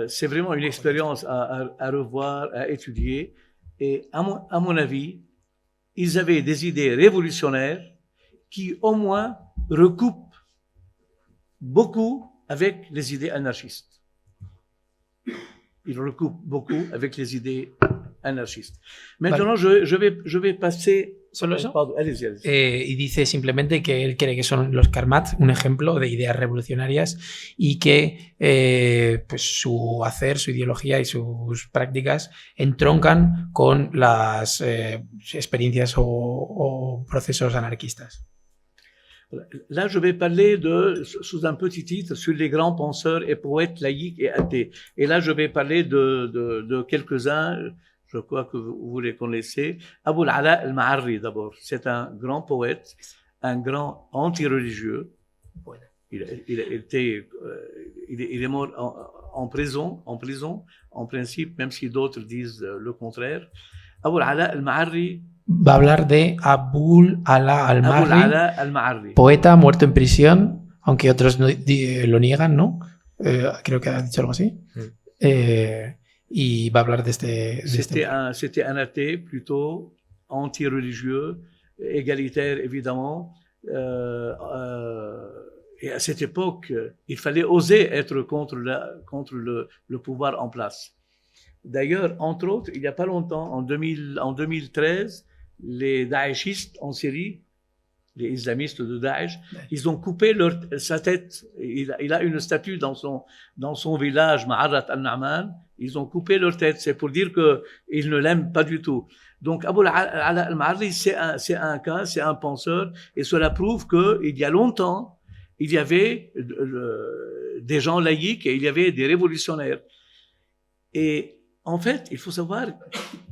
Speaker 4: c'est vraiment une expérience à revoir, à étudier. Et à mon avis, ils avaient des idées révolutionnaires qui au moins recoupent beaucoup avec les idées anarchistes. Il recoupe beaucoup avec les idées anarchistes. Maintenant, je vais passer...
Speaker 5: ¿Solo eso?
Speaker 4: Pardon, allez-y.
Speaker 5: Y dice simplemente que él cree que son los karmats un ejemplo de ideas revolucionarias y que pues su hacer, su ideología y sus prácticas entroncan con las experiencias o procesos anarquistas.
Speaker 4: Là, je vais parler sous un petit titre sur les grands penseurs et poètes laïcs et athées. Et là, je vais parler de quelques-uns, je crois que vous les connaissez. Abou al-Ala al-Ma'arri, d'abord. C'est un grand poète, un grand anti-religieux. Il est mort en prison, en principe, même si d'autres disent le contraire. Abou al-Ala al-Ma'arri.
Speaker 5: Va a hablar de Abul Ala
Speaker 4: al-Ma'arri,
Speaker 5: poeta muerto en prisión, aunque otros lo niegan, ¿no? Creo que ha dicho algo así. Y va a hablar de
Speaker 4: C'était un athée plutôt anti-religieux, égalitaire évidemment. Et à cette époque, il fallait oser être contre le pouvoir en place. D'ailleurs, entre autres, il n'y a pas longtemps, en 2013, les Daeshistes en Syrie, les islamistes de Daesh, ils ont coupé sa tête. Il a une statue dans son village, Ma'arrat al-Na'man. Ils ont coupé leur tête. C'est pour dire qu'ils ne l'aiment pas du tout. Donc, Abou al-Ala al-Ma'arri, c'est un cas, c'est un penseur. Et cela prouve qu'il y a longtemps, il y avait des gens laïcs et il y avait des révolutionnaires. Et en fait, il faut savoir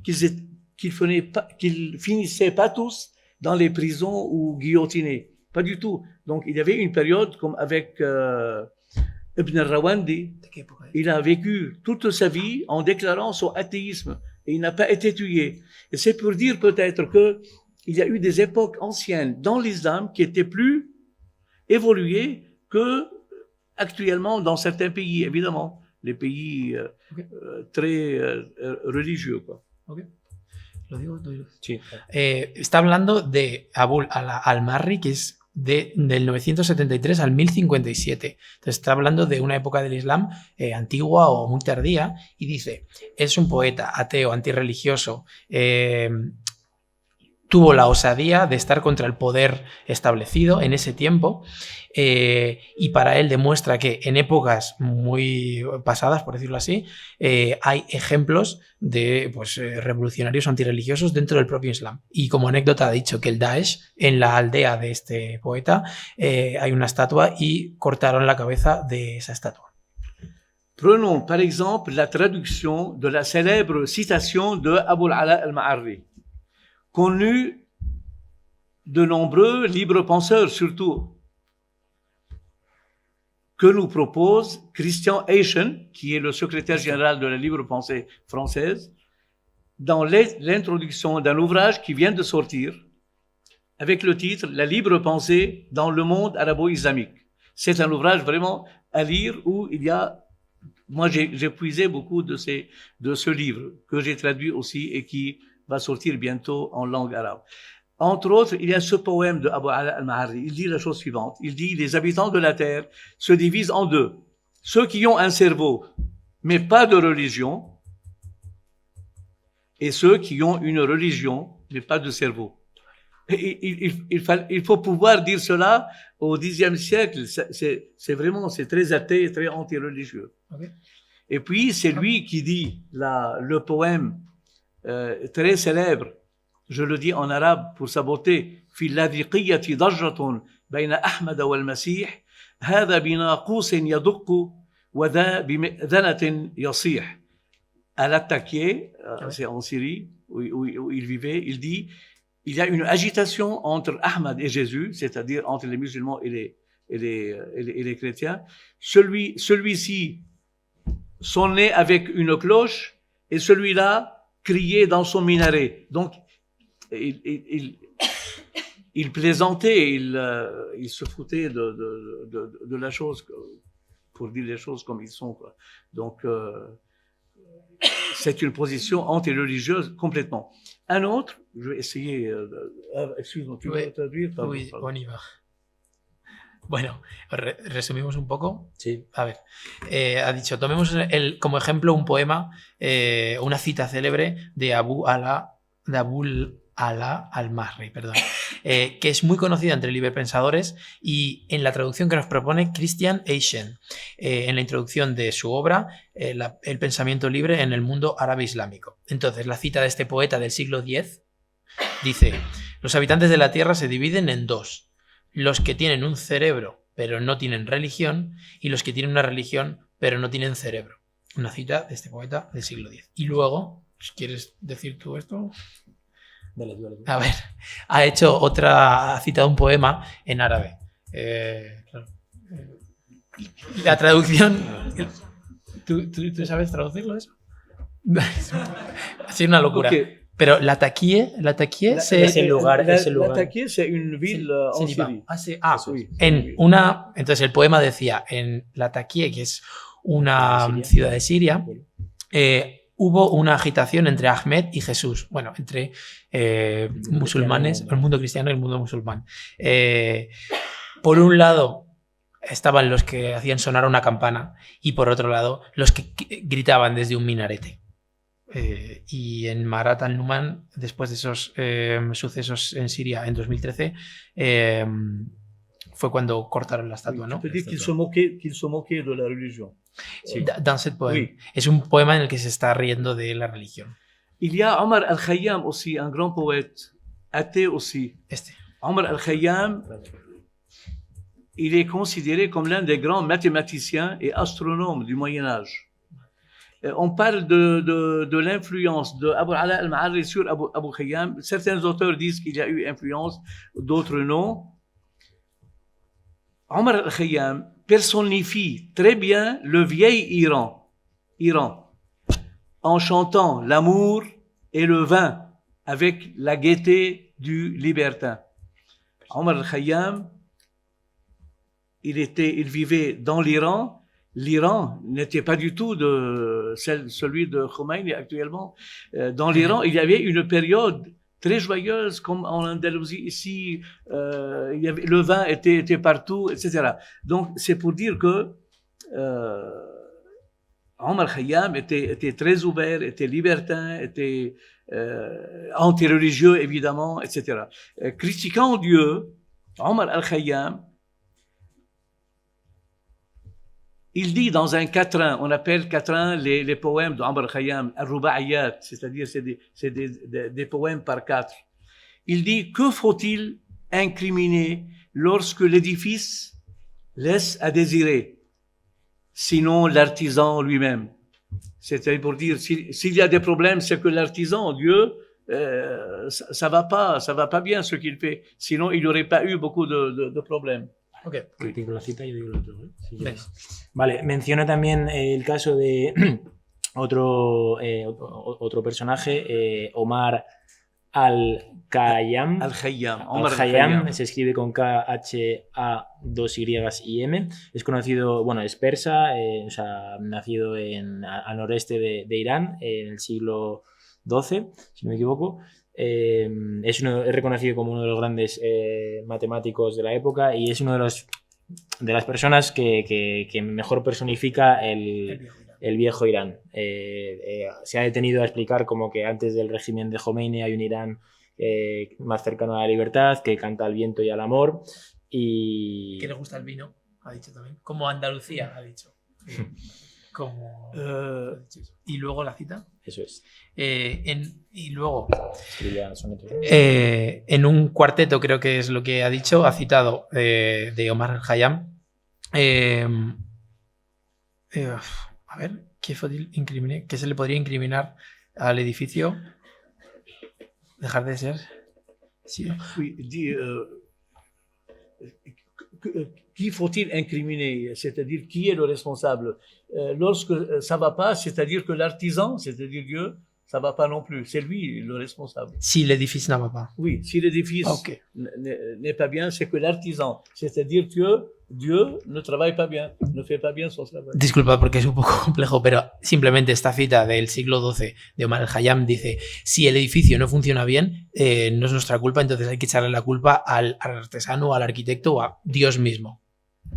Speaker 4: qu'ils finissaient pas tous dans les prisons ou guillotinés. Pas du tout. Donc, il y avait une période comme avec Ibn al-Rawandi. Il a vécu toute sa vie en déclarant son athéisme et il n'a pas été tué. Et c'est pour dire peut-être qu'il y a eu des époques anciennes dans l'islam qui étaient plus évoluées que actuellement dans certains pays, évidemment. Les pays très religieux, quoi.
Speaker 5: Okay. ¿Lo digo?
Speaker 3: Sí.
Speaker 5: Está hablando de Abul al-Marri, que es del 973 al 1057. Entonces está hablando de una época del Islam antigua o muy tardía y dice, es un poeta ateo, antirreligioso, tuvo la osadía de estar contra el poder establecido en ese tiempo y para él demuestra que en épocas muy pasadas, por decirlo así, hay ejemplos de pues, revolucionarios antirreligiosos dentro del propio Islam. Y como anécdota ha dicho que el Daesh, en la aldea de este poeta, hay una estatua y cortaron la cabeza de esa estatua.
Speaker 4: Prenons par exemple la traduction de la célèbre citation de Abu al-Ala al-Ma'arri, connu de nombreux libres penseurs, surtout, que nous propose Christian Eyschen, qui est le secrétaire général de la Libre Pensée française, dans l'introduction d'un ouvrage qui vient de sortir, avec le titre « La libre pensée dans le monde arabo-islamique ». C'est un ouvrage vraiment à lire où il y a... Moi, j'ai puisé beaucoup de ce livre, que j'ai traduit aussi et qui va sortir bientôt en langue arabe. Entre autres, il y a ce poème de Abu Ala al-Ma'arri. Il dit la chose suivante. Il dit, les habitants de la terre se divisent en deux. Ceux qui ont un cerveau, mais pas de religion, et ceux qui ont une religion, mais pas de cerveau. Il faut pouvoir dire cela au Xe siècle. C'est vraiment, c'est très athée, très anti-religieux. Okay. Et puis, c'est lui qui dit le poème très célèbre, je le dis en arabe pour sa beauté, في اللاذقية ضجة بين أحمد والمسيح هذا بناقوس يدق وذا بمئذنة يصيح. À Latakia, c'est en Syrie où il vivait, il dit il y a une agitation entre Ahmad et Jésus, c'est-à-dire entre les musulmans et les chrétiens. Celui-ci sonnait avec une cloche et celui-là criait dans son minaret. Donc, il plaisantait, il se foutait de la chose, pour dire les choses comme ils sont, quoi. Donc, c'est une position anti-religieuse complètement. Un autre, je vais essayer... excuse-moi, tu veux traduire?
Speaker 5: Oui, on y va. Bueno, resumimos un poco.
Speaker 3: Sí.
Speaker 5: A ver, ha dicho, tomemos como ejemplo un poema, una cita célebre de Abu Ala al-Ma'arri, perdón, que es muy conocida entre librepensadores y en la traducción que nos propone Christian Eyschen, en la introducción de su obra, El pensamiento libre en el mundo árabe islámico. Entonces, la cita de este poeta del siglo X dice, los habitantes de la tierra se dividen en dos, los que tienen un cerebro pero no tienen religión y los que tienen una religión pero no tienen cerebro. Una cita de este poeta del siglo X. Y luego, ¿quieres decir tú esto?
Speaker 3: Dale.
Speaker 5: A ver, ha citado un poema en árabe. Claro. La traducción... ¿Tú sabes traducirlo eso? Ha sido una locura.
Speaker 4: Okay.
Speaker 5: Pero Latakia
Speaker 3: es el lugar.
Speaker 4: Latakia, c'est une ville en Syrie.
Speaker 5: Oui. Entonces el poema decía, en Latakia, que es una ciudad de Siria, hubo una agitación entre Ahmed y Jesús, bueno, entre musulmanes, el mundo cristiano y el mundo musulmán. Por un lado estaban los que hacían sonar una campana y por otro lado los que gritaban desde un minarete. Y en Marat al-Numan, después de esos sucesos en Siria en 2013, fue cuando cortaron la estatua, ¿no?
Speaker 4: Qu'il se moquait de la religion.
Speaker 5: Sí. Dans ce poème. Oui. Es un poema en el que se está riendo de la religión.
Speaker 4: Il y a Omar al-Khayyam aussi, un grand poète, athée aussi. Omar al-Khayyam, il est considéré comme l'un des grands mathématiciens et astronomes du Moyen-Âge. On parle de l'influence de Abu Ala al-Ma'arri sur Abu Khayyam. Certains auteurs disent qu'il y a eu influence, d'autres non. Omar al-Khayyam personnifie très bien le vieil Iran, en chantant l'amour et le vin avec la gaieté du libertin. Omar al-Khayyam, il vivait dans l'Iran. L'Iran n'était pas du tout celui de Khomeini actuellement. Dans l'Iran, il y avait une période très joyeuse, comme en Andalousie ici, le vin était partout, etc. Donc, c'est pour dire que Omar Khayyam était très ouvert, était libertin, était anti-religieux, évidemment, etc. Critiquant Dieu, Omar al-Khayyam il dit dans un quatrain, on appelle quatrain les poèmes d'Amr al-Khayyam, al-Ruba'iyat, c'est-à-dire c'est des poèmes par quatre. Il dit, que faut-il incriminer lorsque l'édifice laisse à désirer, sinon l'artisan lui-même? C'est-à-dire pour dire, s'il y a des problèmes, c'est que l'artisan, Dieu, ça va pas bien ce qu'il fait. Sinon, il n'y aurait pas eu beaucoup de problèmes.
Speaker 5: Ok.
Speaker 3: Digo la cita y yo digo lo otro, ¿eh? Si
Speaker 5: Venga.
Speaker 3: quieres. Vale, menciona también el caso de otro personaje, Omar al-Khayyam.
Speaker 4: Al-Khayyam.
Speaker 3: Al-Khayyam se escribe con K-H-A-2-Y-I-M. Es conocido, bueno, es persa, o sea, nacido al noreste de Irán en el siglo XII, si no me equivoco. Es reconocido como uno de los grandes matemáticos de la época y es uno de las personas que mejor personifica el viejo Irán. Se ha detenido a explicar como que antes del régimen de Khomeini hay un Irán más cercano a la libertad, que canta al viento y al amor. Y
Speaker 5: Que le gusta el vino, ha dicho también. Como Andalucía, ha dicho. Como... y luego la cita.
Speaker 3: Eso es.
Speaker 5: Y luego,
Speaker 3: Escribía sonetos.
Speaker 5: en un cuarteto, creo que es lo que ha dicho, ha citado de Omar al-Khayyam. A ver, ¿qué se le podría incriminar al edificio? Dejar de ser. Sí.
Speaker 4: Oui, il dit, qui faut-il incriminer? C'est-à-dire, qui est le responsable? Lorsque ça va pas, c'est-à-dire que l'artisan, c'est-à-dire Dieu, ça va pas non plus. C'est lui le responsable.
Speaker 5: Si l'édifice ne va pas.
Speaker 4: Oui, si l'édifice
Speaker 5: Ok.
Speaker 4: n'est pas bien, c'est que l'artisan, c'est-à-dire que Dieu ne travaille pas bien, ne fait pas bien son travail.
Speaker 5: Disculpa porque es un poco complejo, pero simplemente esta cita del siglo XII de Omar al-Khayyam dice: si el edificio no funciona bien, no es nuestra culpa, entonces hay que echarle la culpa al artesano, al arquitecto o a Dios mismo.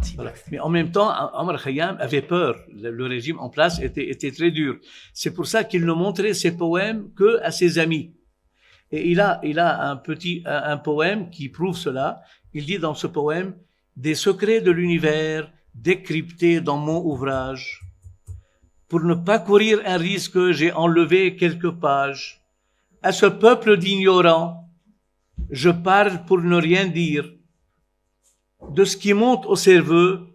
Speaker 5: Sí,
Speaker 4: Voilà. Mais en même temps, Omar al-Khayyam avait peur. Le régime en place était très dur. C'est pour ça qu'il ne montrait ses poèmes que à ses amis. Et il a un poème qui prouve cela. Il dit dans ce poème: des secrets de l'univers décryptés dans mon ouvrage. Pour ne pas courir un risque, j'ai enlevé quelques pages. À ce peuple d'ignorants, je parle pour ne rien dire. De ce qui monte au cerveau,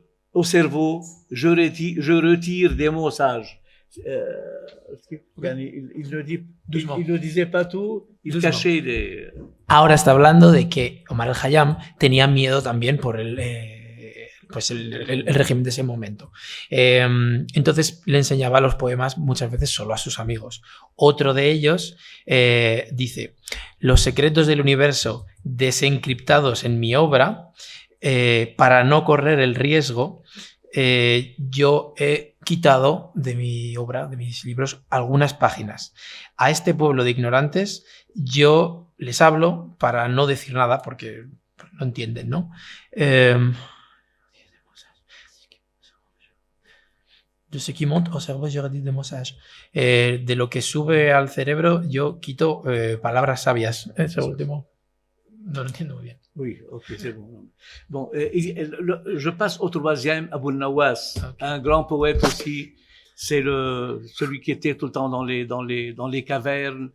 Speaker 4: je retire des mots sages. Il le disait pas tout, il cachait des...
Speaker 5: Ahora está hablando de que Omar al-Khayyam tenía miedo también por el régimen de ese momento. Entonces le enseñaba los poemas muchas veces solo a sus amigos. Otro de ellos dice: los secretos del universo desencriptados en mi obra, para no correr el riesgo, yo he quitado de mi obra, de mis libros, algunas páginas. A este pueblo de ignorantes yo les hablo para no decir nada porque no entienden, ¿no? De ce qui monte au cerveau, je retire des mots sages. De lo que sube al cerebro, yo quito palabras sabias. Ese último no lo entiendo muy bien.
Speaker 4: Oui, ok, c'est bon. Bon, je passe au troisième, Abou Nawas, okay. Un grand poète aussi. C'est celui qui était tout le temps dans les cavernes,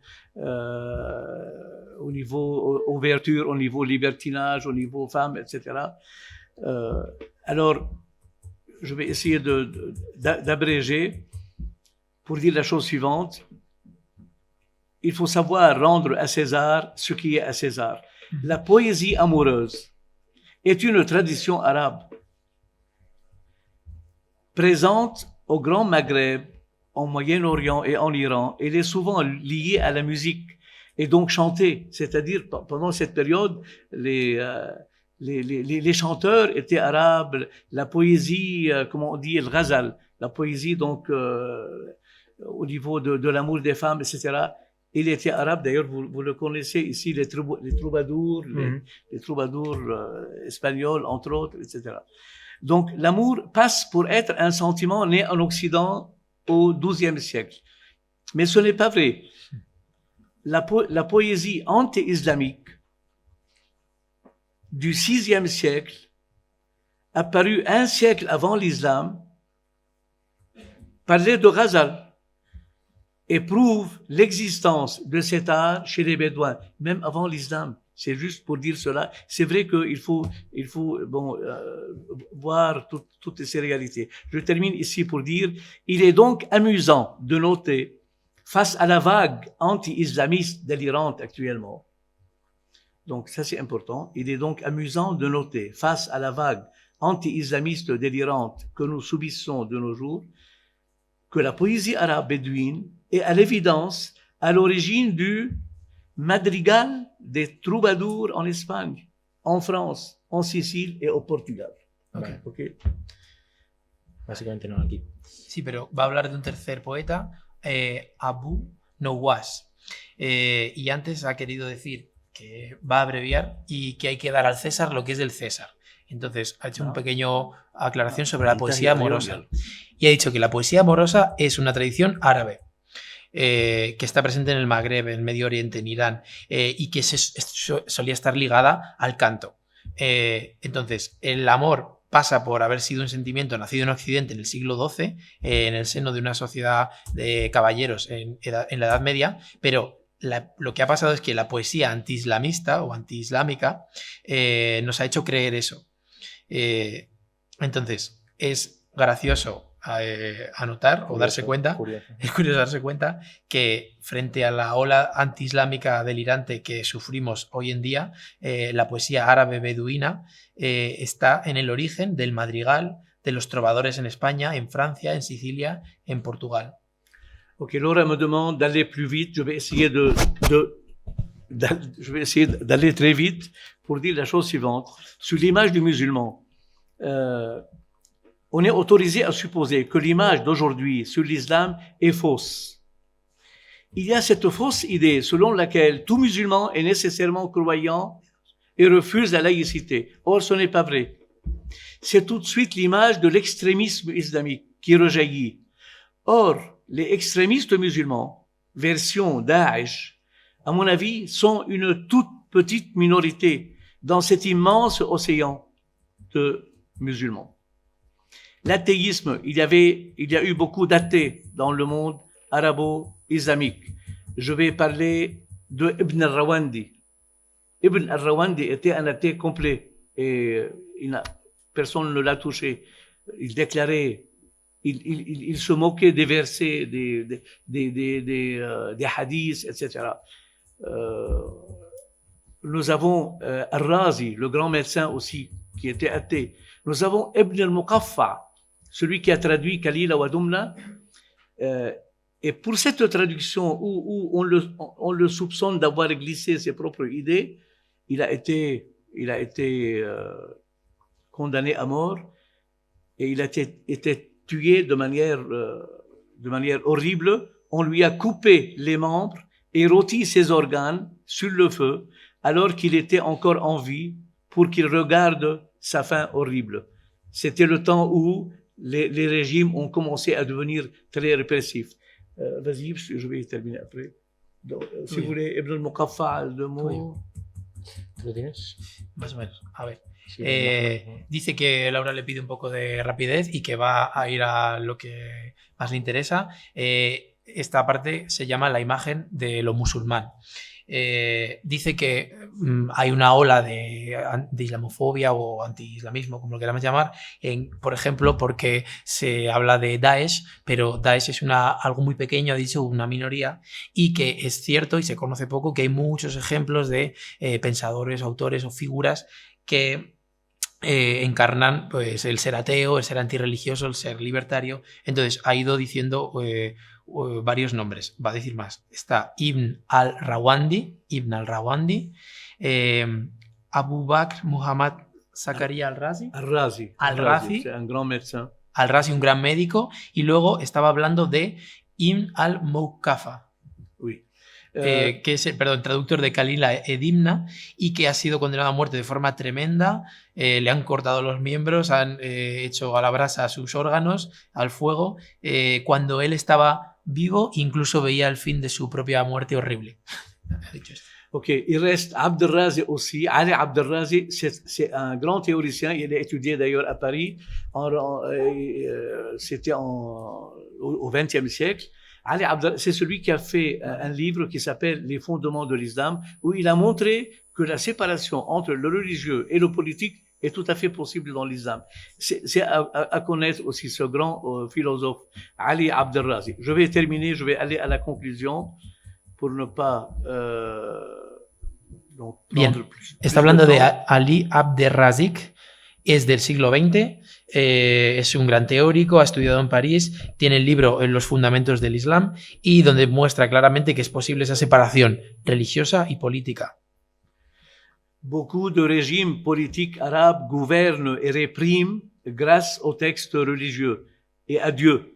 Speaker 4: au niveau ouverture, au niveau libertinage, au niveau femmes, etc. Alors, je vais essayer d'abréger pour dire la chose suivante. Il faut savoir rendre à César ce qui est à César. La poésie amoureuse est une tradition arabe présente au Grand Maghreb, au Moyen-Orient et en Iran. Elle est souvent liée à la musique et donc chantée. C'est-à-dire, pendant cette période, les chanteurs étaient arabes. La poésie, comment on dit, el ghazal, la poésie donc au niveau de l'amour des femmes, etc. Il était arabe, d'ailleurs, vous le connaissez ici, les troubadours, les troubadours espagnols, entre autres, etc. Donc, l'amour passe pour être un sentiment né en Occident au XIIe siècle. Mais ce n'est pas vrai. La poésie anti-islamique du VIe siècle, apparue un siècle avant l'islam, parlait de Ghazal et prouve l'existence de cet art chez les Bédouins, même avant l'islam. C'est juste pour dire cela. C'est vrai qu'il faut voir toutes ces réalités. Je termine ici pour dire, il est donc amusant de noter, face à la vague anti-islamiste délirante actuellement, donc ça c'est important, il est donc amusant de noter, face à la vague anti-islamiste délirante que nous subissons de nos jours, que la poésie arabe bédouine est à l'évidence à l'origine du madrigal des troubadours en Espagne, en France, en Sicile et au Portugal.
Speaker 3: Okay.
Speaker 4: Okay.
Speaker 3: Básicamente no aquí.
Speaker 5: Sí, pero va a hablar de un tercer poeta, Abu Nuwas. Y antes ha querido decir que va a abreviar y que hay que dar al César lo que es del César. Entonces ha hecho una pequeña aclaración sobre la poesía amorosa. Y ha dicho que la poesía amorosa es una tradición árabe. Que está presente en el Magreb, en el Medio Oriente, en Irán, y que solía estar ligada al canto. Entonces, el amor pasa por haber sido un sentimiento nacido en Occidente en el siglo XII, en el seno de una sociedad de caballeros en la Edad Media, pero lo que ha pasado es que la poesía antiislamista o antiislámica nos ha hecho creer eso. Entonces, es gracioso anotar o darse cuenta, es curioso darse cuenta que frente a la ola antiislámica delirante que sufrimos hoy en día, la poesía árabe beduina está en el origen del madrigal de los trovadores en España, en Francia, en Sicilia, en Portugal.
Speaker 4: Ok, Laura me demande d'aller plus vite. Je vais essayer d'aller très vite pour dire la chose suivante. Sur l'image du musulman, on est autorisé à supposer que l'image d'aujourd'hui sur l'islam est fausse. Il y a cette fausse idée selon laquelle tout musulman est nécessairement croyant et refuse la laïcité. Or, ce n'est pas vrai. C'est tout de suite l'image de l'extrémisme islamique qui rejaillit. Or, les extrémistes musulmans, version Daesh, à mon avis, sont une toute petite minorité dans cet immense océan de musulmans. L'athéisme, il y a eu beaucoup d'athées dans le monde arabo-islamique. Je vais parler de Ibn al-Rawandi. Ibn al-Rawandi était un athée complet et personne ne l'a touché. Il déclarait, il se moquait des versets, des hadiths, etc. Nous avons Al-Razi, le grand médecin aussi, qui était athée. Nous avons Ibn al-Muqaffa, celui qui a traduit Kalila wa Dumna. Et pour cette traduction où on le soupçonne d'avoir glissé ses propres idées, il a été condamné à mort et il a été tué de manière horrible. On lui a coupé les membres et rôti ses organes sur le feu alors qu'il était encore en vie pour qu'il regarde sa fin horrible. C'était le temps où les régimes ont commencé à devenir très répressifs. Vas-y, je vais terminer après. Donc, si vous voulez, Ibn al-Muqaffa, le mot.
Speaker 3: ¿Lo tienes?
Speaker 5: Más o menos. A ver.
Speaker 3: Sí,
Speaker 5: Dice que Laura le pide un poco de rapidez y que va a ir a lo que más le interesa. Esta parte se llama la imagen de lo musulmán. Dice que hay una ola de islamofobia o anti-islamismo, como lo queramos llamar, por ejemplo, porque se habla de Daesh, pero Daesh es algo muy pequeño, ha dicho, una minoría, y que es cierto y se conoce poco que hay muchos ejemplos de pensadores, autores o figuras que encarnan pues, el ser ateo, el ser antirreligioso, el ser libertario. Entonces ha ido diciendo varios nombres, va a decir más. Está Ibn al-Rawandi, Abu Bakr Muhammad Zakaria al-Razi,
Speaker 4: un gran médecin.
Speaker 5: Al-Razi, un gran médico, y luego estaba hablando de Ibn al-Muqaffa, que es el traductor de Kalila Edimna y que ha sido condenado a muerte de forma tremenda. Le han cortado los miembros, han hecho a la brasa sus órganos, al fuego. Cuando él estaba vivo, incluso veía el fin de su propia muerte horrible. Ha dicho esto.
Speaker 4: Ok, il reste Abd al-Razi aussi. Ali Abd al-Razi, c'est un grand théoricien. Il a étudié d'ailleurs à Paris. C'était au XXe siècle. Ali Abdelrazak, c'est celui qui a fait un livre qui s'appelle Les fondements de l'islam, où il a montré que la séparation entre le religieux et le politique est tout à fait possible dans l'islam. C'est à connaître aussi ce grand philosophe, Ali Abdelrazak. Je vais terminer, je vais aller à la conclusion pour ne pas
Speaker 5: Bien, está hablando de Ali Abdelrazak, es del siglo XX, es un gran teórico, ha estudiado en París, tiene el libro Los fundamentos del Islam y donde muestra claramente que es posible esa separación religiosa y política.
Speaker 4: Beaucoup de régimes politiques arabes gouvernent et répriment grâce aux textes religieux et à Dieu.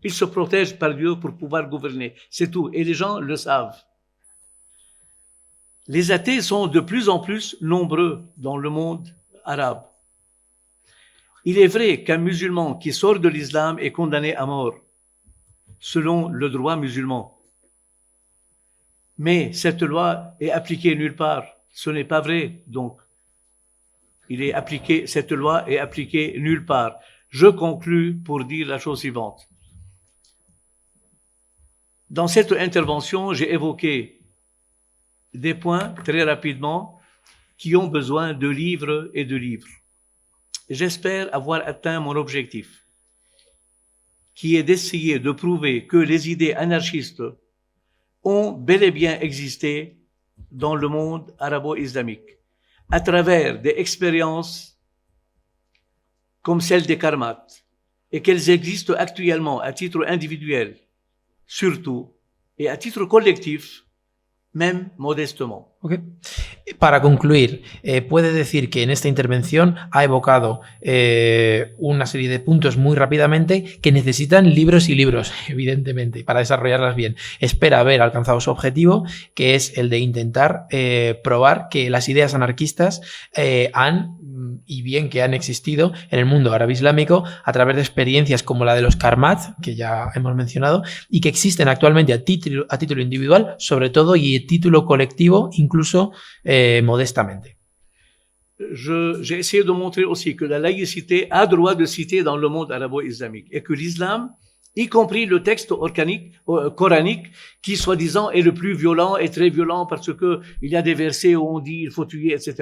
Speaker 4: Ils se protègent par Dieu pour pouvoir gouverner, c'est tout, et les gens le savent. Les athées sont de plus en plus nombreux dans le monde arabe. Il est vrai qu'un musulman qui sort de l'islam est condamné à mort, selon le droit musulman. Mais cette loi est appliquée nulle part. Ce n'est pas vrai, donc. Cette loi est appliquée nulle part. Je conclus pour dire la chose suivante. Dans cette intervention, j'ai évoqué des points très rapidement qui ont besoin de livres et de livres. J'espère avoir atteint mon objectif, qui est d'essayer de prouver que les idées anarchistes ont bel et bien existé dans le monde arabo-islamique, à travers des expériences comme celle des Karmates, et qu'elles existent actuellement à titre individuel, surtout, et à titre collectif, même modestement.
Speaker 5: Okay. Para concluir, puede decir que en esta intervención ha evocado una serie de puntos muy rápidamente que necesitan libros y libros, evidentemente, para desarrollarlas bien. Espera haber alcanzado su objetivo, que es el de intentar probar que las ideas anarquistas han existido en el mundo árabe islámico a través de experiencias como la de los Karmat, que ya hemos mencionado, y que existen actualmente a título individual, sobre todo, y a título colectivo, incluso modestamente.
Speaker 4: J'ai essayé de montrer aussi que la laïcité a droit de citer dans le monde arabo-islamique et que l'islam, y compris le texte coranique, qui soi-disant est le plus violent et très violent parce que il y a des versets où on dit il faut tuer, etc.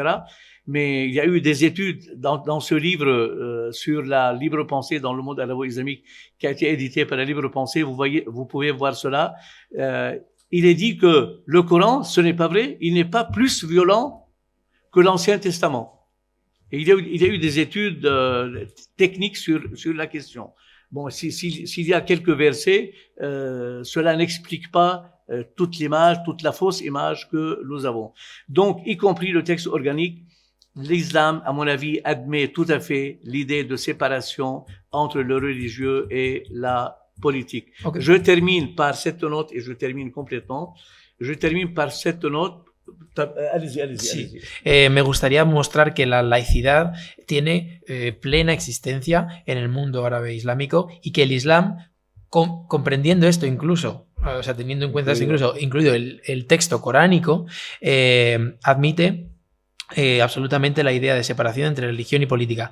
Speaker 4: Mais il y a eu des études dans ce livre sur la libre pensée dans le monde arabo-islamique qui a été édité par la libre pensée. Vous pouvez voir cela. Il est dit que le Coran, ce n'est pas vrai, il n'est pas plus violent que l'Ancien Testament. Et il y a eu des études techniques sur la question. Bon, s'il y a quelques versets, cela n'explique pas toute l'image, toute la fausse image que nous avons. Donc, y compris le texte organique, l'islam, à mon avis, admet tout à fait l'idée de séparation entre le religieux et la politique. Okay. Je termine par cette note et je termine complètement. Je termine par cette note. Allez-y.
Speaker 5: Sí. Me gustaría mostrar que la laicidad tiene plena existencia en el mundo árabe islámico y que el Islam, comprendiendo esto incluso, o sea, teniendo en cuenta incluido el texto coránico, admite absolutamente la idea de separación entre religión y política.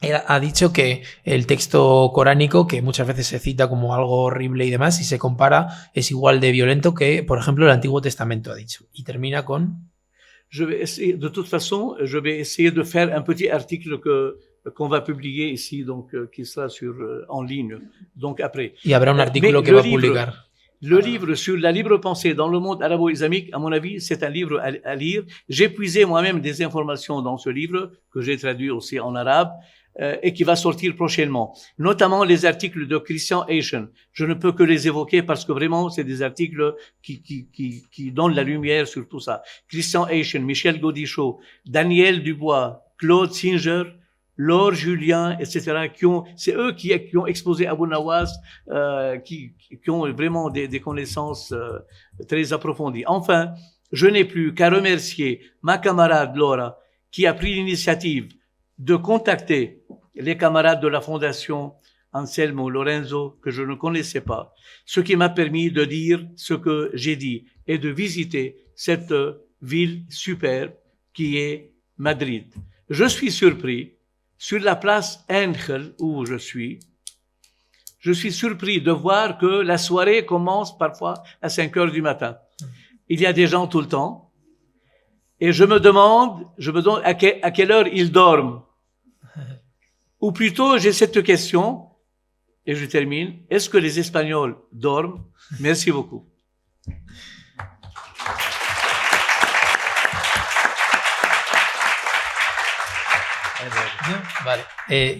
Speaker 5: Ha dicho que el texto coránico, que muchas veces se cita como algo horrible y demás, si se compara, es igual de violento que, por ejemplo, el Antiguo Testamento, ha dicho. Y termina con...
Speaker 4: De toute façon, je vais essayer de faire un petit article qu'on va publier ici, donc qui sera en ligne, donc après.
Speaker 5: Y habrá un artículo que va a publicar.
Speaker 4: Le livre sur la libre pensée dans le monde arabo-islamique, à mon avis, c'est un livre à lire. J'ai puisé moi-même des informations dans ce livre, que j'ai traduit aussi en arabe, et qui va sortir prochainement, notamment les articles de Christian Eischen. Je ne peux que les évoquer parce que vraiment, c'est des articles qui donnent la lumière sur tout ça. Christian Eischen, Michel Gaudichaud, Daniel Dubois, Claude Singer, Laure Julien, etc., c'est eux qui ont exposé Abu Nawas, qui ont vraiment des connaissances très approfondies. Enfin, je n'ai plus qu'à remercier ma camarade Laura, qui a pris l'initiative de contacter les camarades de la Fondation Anselmo Lorenzo, que je ne connaissais pas, ce qui m'a permis de dire ce que j'ai dit et de visiter cette ville superbe qui est Madrid. Je suis surpris, sur la place Ángel où je suis, je suis surpris de voir que la soirée commence parfois à 5 heures du matin. Il y a des gens tout le temps. Et je me demande à quelle heure ils dorment. Ou plutôt, j'ai cette question, et je termine. Est-ce que les Espagnols dorment? Merci beaucoup.
Speaker 5: Vale.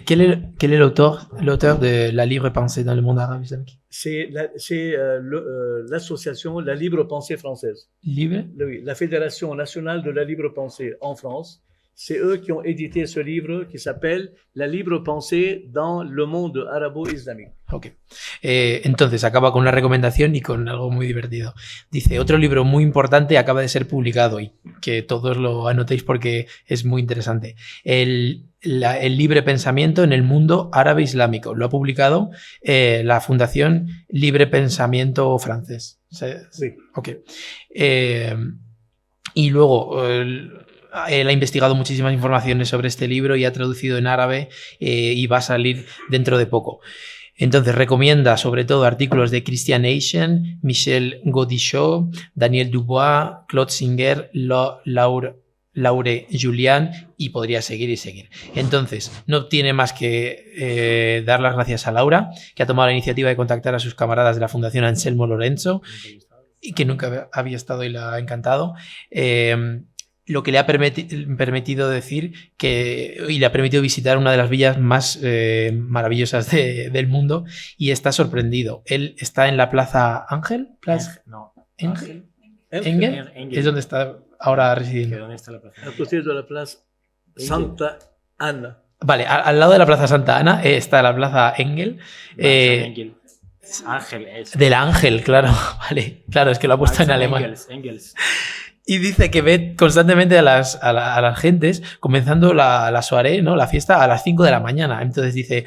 Speaker 5: ¿Quel est l'auteur de La libre pensée dans le monde arabe islamique?
Speaker 4: C'est l'association La Libre Pensée française.
Speaker 5: Libre?
Speaker 4: Oui, la Fédération nationale de la libre pensée en France. C'est eux qui ont édité ce livre qui s'appelle La libre pensée dans le monde arabo-islamique.
Speaker 5: Ok. Entonces acaba con una recomendación y con algo muy divertido. Dice, otro libro muy importante acaba de ser publicado y que todos lo anotéis porque es muy interesante. El libre pensamiento en el mundo árabe islámico. Lo ha publicado la Fundación Libre Pensamiento francés.
Speaker 4: Sí.
Speaker 5: Ok. Y luego... él ha investigado muchísimas informaciones sobre este libro y ha traducido en árabe y va a salir dentro de poco. Entonces recomienda sobre todo artículos de Christian Eichen, Michel Godichot, Daniel Dubois, Claude Singer, Laure Julian y podría seguir y seguir. Entonces no tiene más que dar las gracias a Laura, que ha tomado la iniciativa de contactar a sus camaradas de la Fundación Anselmo Lorenzo y que nunca había estado y le ha encantado. Lo que le ha permitido decir y le ha permitido visitar una de las villas más maravillosas del mundo y está sorprendido. Él está en la Plaza Ángel. ¿Engel? Es donde está ahora residiendo.
Speaker 3: ¿Dónde está la plaza?
Speaker 4: À côté de la Plaza Santa Ana.
Speaker 5: Vale, al lado de la Plaza Santa Ana está la Plaza Engel.
Speaker 3: Ángel es.
Speaker 5: Del Ángel, claro. Vale, claro, es que lo ha puesto en alemán.
Speaker 3: Engels.
Speaker 5: Y dice que ve constantemente a las gentes comenzando la soirée, ¿no? La fiesta a las 5 de la mañana. Entonces dice,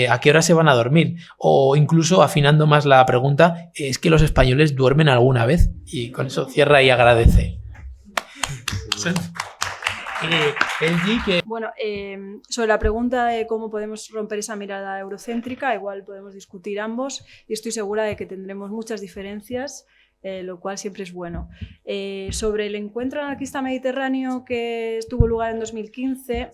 Speaker 5: ¿a qué hora se van a dormir? O incluso afinando más la pregunta, ¿es que los españoles duermen alguna vez? Y con eso cierra y agradece.
Speaker 2: Bueno, sobre la pregunta de cómo podemos romper esa mirada eurocéntrica, igual podemos discutir ambos y estoy segura de que tendremos muchas diferencias. Lo cual siempre es bueno. Sobre el encuentro anarquista mediterráneo que tuvo lugar en 2015,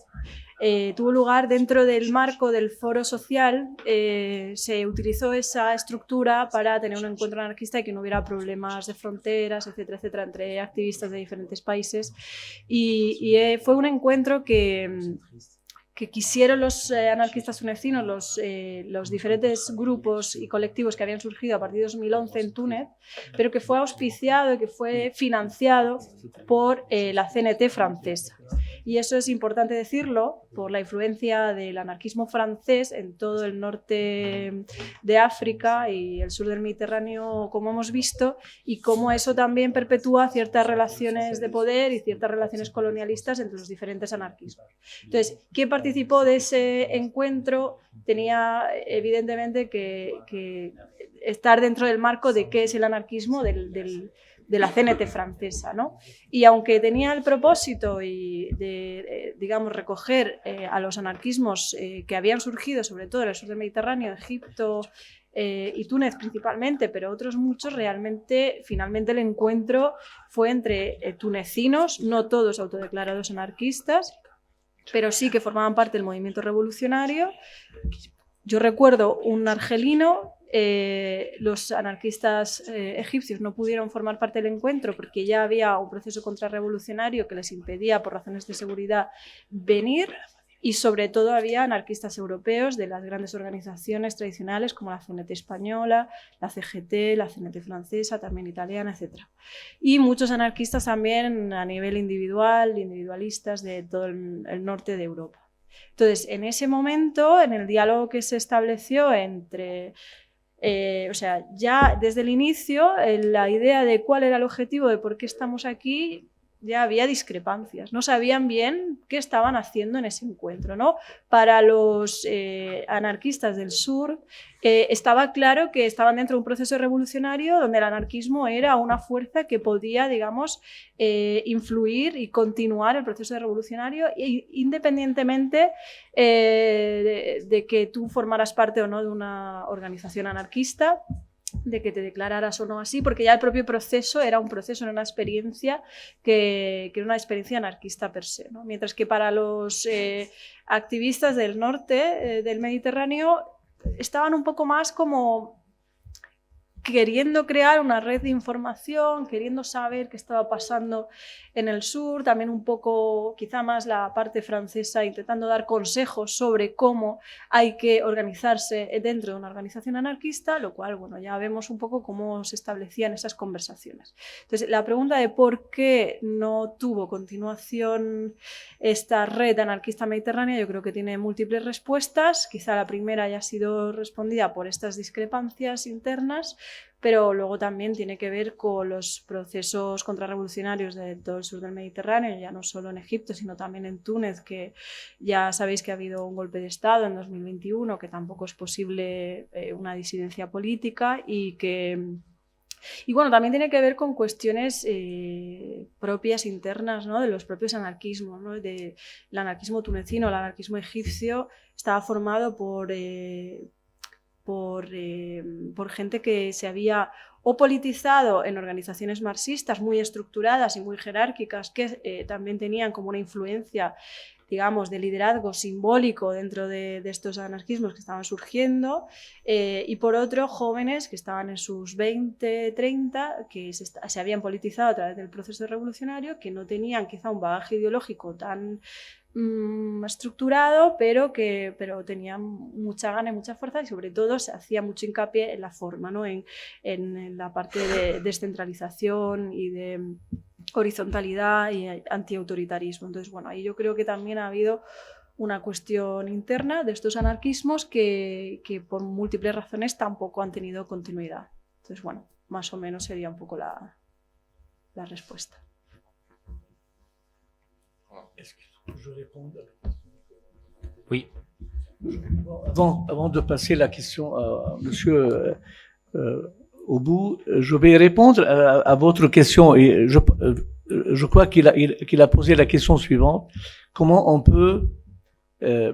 Speaker 2: tuvo lugar dentro del marco del foro social. Se utilizó esa estructura para tener un encuentro anarquista y que no hubiera problemas de fronteras, etcétera, etcétera, entre activistas de diferentes países. Y fue un encuentro que quisieron los anarquistas tunecinos, los diferentes grupos y colectivos que habían surgido a partir de 2011 en Túnez, pero que fue auspiciado y que fue financiado por la CNT francesa. Y eso es importante decirlo por la influencia del anarquismo francés en todo el norte de África y el sur del Mediterráneo, como hemos visto, y cómo eso también perpetúa ciertas relaciones de poder y ciertas relaciones colonialistas entre los diferentes anarquismos. Entonces, ¿quién participó de ese encuentro? Tenía evidentemente que estar dentro del marco de qué es el anarquismo de la CNT francesa, ¿no? Y aunque tenía el propósito de digamos, recoger a los anarquismos que habían surgido, sobre todo en el sur del Mediterráneo, Egipto y Túnez principalmente, pero otros muchos, finalmente el encuentro fue entre tunecinos, no todos autodeclarados anarquistas, pero sí que formaban parte del movimiento revolucionario. Yo recuerdo un argelino. Los anarquistas egipcios no pudieron formar parte del encuentro porque ya había un proceso contrarrevolucionario que les impedía por razones de seguridad venir, y sobre todo había anarquistas europeos de las grandes organizaciones tradicionales como la CNT española, la CGT, la CNT francesa, también italiana, etc. Y muchos anarquistas también a nivel individualistas de todo el norte de Europa. Entonces, en ese momento, en el diálogo que se estableció entre... o sea, ya desde el inicio, la idea de cuál era el objetivo, de por qué estamos aquí, ya había discrepancias, no sabían bien qué estaban haciendo en ese encuentro, ¿no? Para los anarquistas del sur estaba claro que estaban dentro de un proceso revolucionario donde el anarquismo era una fuerza que podía, digamos, influir y continuar el proceso revolucionario independientemente de que tú formaras parte o no de una organización anarquista, de que te declararas o no así, porque ya el propio proceso era un proceso, era una experiencia que era una experiencia anarquista per se, ¿no? Mientras que para los activistas del norte del Mediterráneo estaban un poco más como queriendo crear una red de información, queriendo saber qué estaba pasando en el sur, también un poco, quizá más la parte francesa, intentando dar consejos sobre cómo hay que organizarse dentro de una organización anarquista, lo cual, bueno, ya vemos un poco cómo se establecían esas conversaciones. Entonces, la pregunta de por qué no tuvo continuación esta red anarquista mediterránea, yo creo que tiene múltiples respuestas. Quizá la primera haya sido respondida por estas discrepancias internas, pero luego también tiene que ver con los procesos contrarrevolucionarios de todo el sur del Mediterráneo, ya no solo en Egipto, sino también en Túnez, que ya sabéis que ha habido un golpe de Estado en 2021, que tampoco es posible una disidencia política y bueno, también tiene que ver con cuestiones propias internas, ¿no? De los propios anarquismos, ¿no? El anarquismo tunecino, el anarquismo egipcio estaba formado por gente que se había o politizado en organizaciones marxistas muy estructuradas y muy jerárquicas, que también tenían como una influencia, digamos, de liderazgo simbólico dentro de estos anarquismos que estaban surgiendo, y por otro, jóvenes que estaban en sus 20, 30, que se habían politizado a través del proceso revolucionario, que no tenían quizá un bagaje ideológico tan estructurado, pero tenía mucha gana y mucha fuerza, y sobre todo se hacía mucho hincapié en la forma, ¿no? en la parte de descentralización y de horizontalidad y antiautoritarismo. Entonces, bueno, ahí yo creo que también ha habido una cuestión interna de estos anarquismos que por múltiples razones tampoco han tenido continuidad. Entonces, bueno, más o menos sería un poco la respuesta.
Speaker 4: Je réponds.
Speaker 3: Oui.
Speaker 4: Avant de passer la question à Monsieur Obou, je vais répondre à votre question. Et je crois qu'il a posé la question suivante. Comment on peut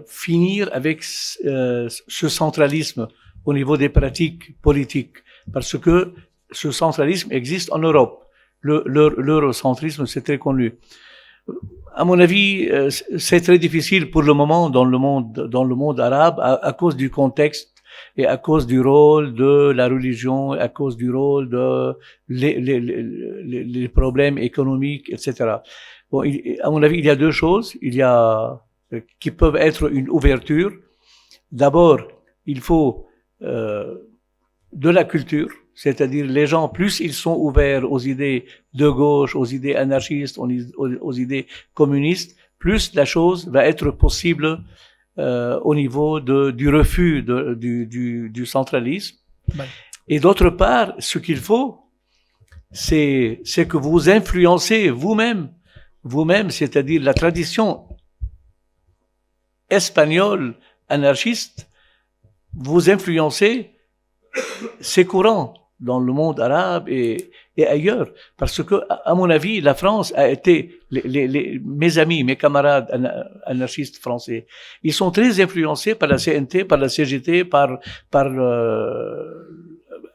Speaker 4: finir avec ce centralisme au niveau des pratiques politiques? Parce que ce centralisme existe en Europe. L'eurocentrisme, c'est très connu. À mon avis, c'est très difficile pour le moment dans le monde arabe à cause du contexte et à cause du rôle de la religion, à cause du rôle de les problèmes économiques, etc. Bon, à mon avis, il y a deux choses. Il y a qui peuvent être une ouverture. D'abord, il faut de la culture. C'est-à-dire les gens, plus ils sont ouverts aux idées de gauche, aux idées anarchistes, aux idées communistes, plus la chose va être possible au niveau du refus du centralisme. Ouais. Et d'autre part, ce qu'il faut, c'est que vous influencez vous-même, c'est-à-dire la tradition espagnole anarchiste, vous influencez ces courants dans le monde arabe et ailleurs. Parce que, à mon avis, la France a été, mes amis, mes camarades anarchistes français, ils sont très influencés par la CNT, par la CGT, par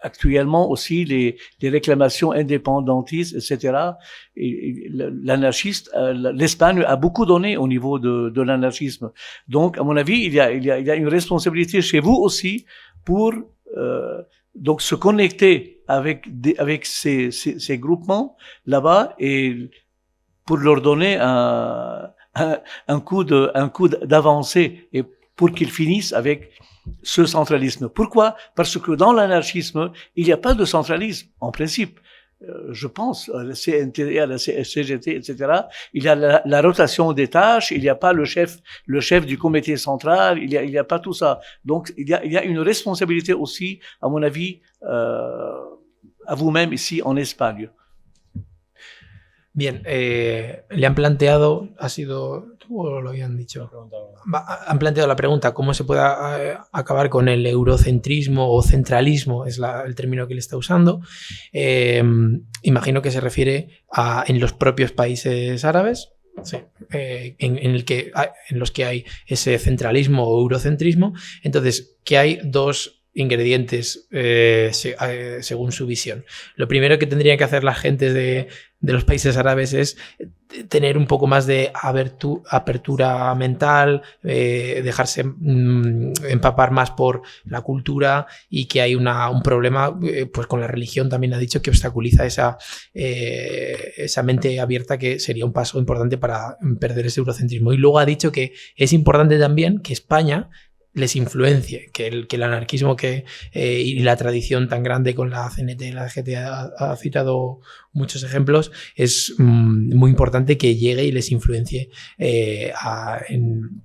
Speaker 4: actuellement aussi les réclamations indépendantistes, etc. Et l'anarchiste, l'Espagne a beaucoup donné au niveau de l'anarchisme. Donc, à mon avis, il y a une responsabilité chez vous aussi pour donc se connecter avec ces groupements là-bas et pour leur donner un coup d'avancée et pour qu'ils finissent avec ce centralisme. Pourquoi? Parce que dans l'anarchisme, il n'y a pas de centralisme en principe. Je pense à la CNT, à la CGT, etc. Il y a la rotation des tâches, il n'y a pas le chef du comité central, il y a pas tout ça. Donc il y a une responsabilité aussi, à mon avis, à vous-même ici en Espagne.
Speaker 5: Bien, le han planteado, ¿ha sido tú o lo habían dicho? Han planteado la pregunta, ¿cómo se puede acabar con el eurocentrismo o centralismo? Es el término que él está usando. Imagino que se refiere a en los propios países árabes. Sí, en los que hay ese centralismo o eurocentrismo. Entonces, que hay dos ingredientes según su visión. Lo primero que tendrían que hacer las gentes de los países árabes es tener un poco más de apertura mental, dejarse empapar más por la cultura, y que hay un problema pues con la religión, también ha dicho, que obstaculiza esa mente abierta, que sería un paso importante para perder ese eurocentrismo. Y luego ha dicho que es importante también que España les influencie, que el anarquismo y la tradición tan grande con la CNT y la CGT ha citado muchos ejemplos, es muy importante que llegue y les influencie en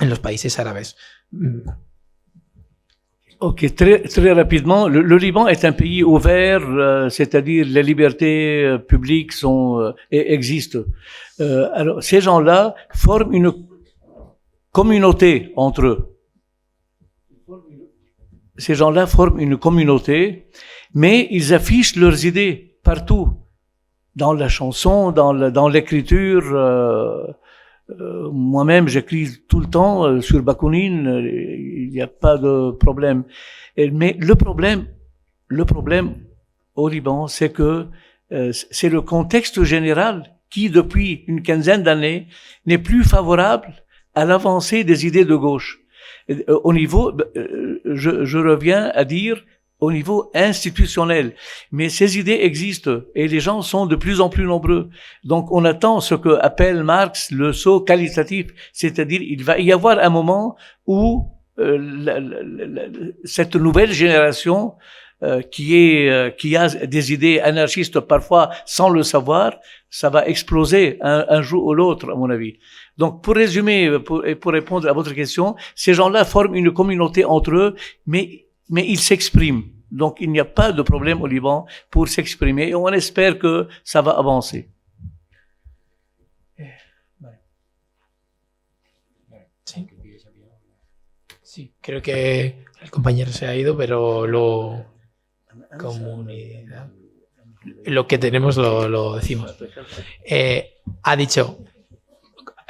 Speaker 5: los países árabes.
Speaker 4: Ok, très rapidement, le Liban est un pays ouvert, c'est-à-dire les libertés publiques existent. Alors, ces gens-là forment une communauté entre eux. Ces gens-là forment une communauté, mais ils affichent leurs idées partout, dans la chanson, dans l'écriture. Moi-même, j'écris tout le temps sur Bakounine, il n'y a pas de problème. Mais le problème au Liban, c'est que c'est le contexte général qui, depuis une quinzaine d'années, n'est plus favorable à l'avancée des idées de gauche. Au niveau, je reviens à dire, au niveau institutionnel. Mais ces idées existent et les gens sont de plus en plus nombreux. Donc, on attend ce que appelle Marx le saut qualitatif. C'est-à-dire, il va y avoir un moment où cette nouvelle génération qui a des idées anarchistes parfois sans le savoir, ça va exploser un jour ou l'autre, à mon avis. Donc, pour résumer, pour répondre à votre question, ces gens-là forment une communauté entre eux, mais ils s'expriment. Donc, il n'y a pas de problème au Liban pour s'exprimer et on espère que ça va avancer.
Speaker 5: Sí, creo que el compañero se ha ido, pero lo que tenemos lo decimos. Ha dicho...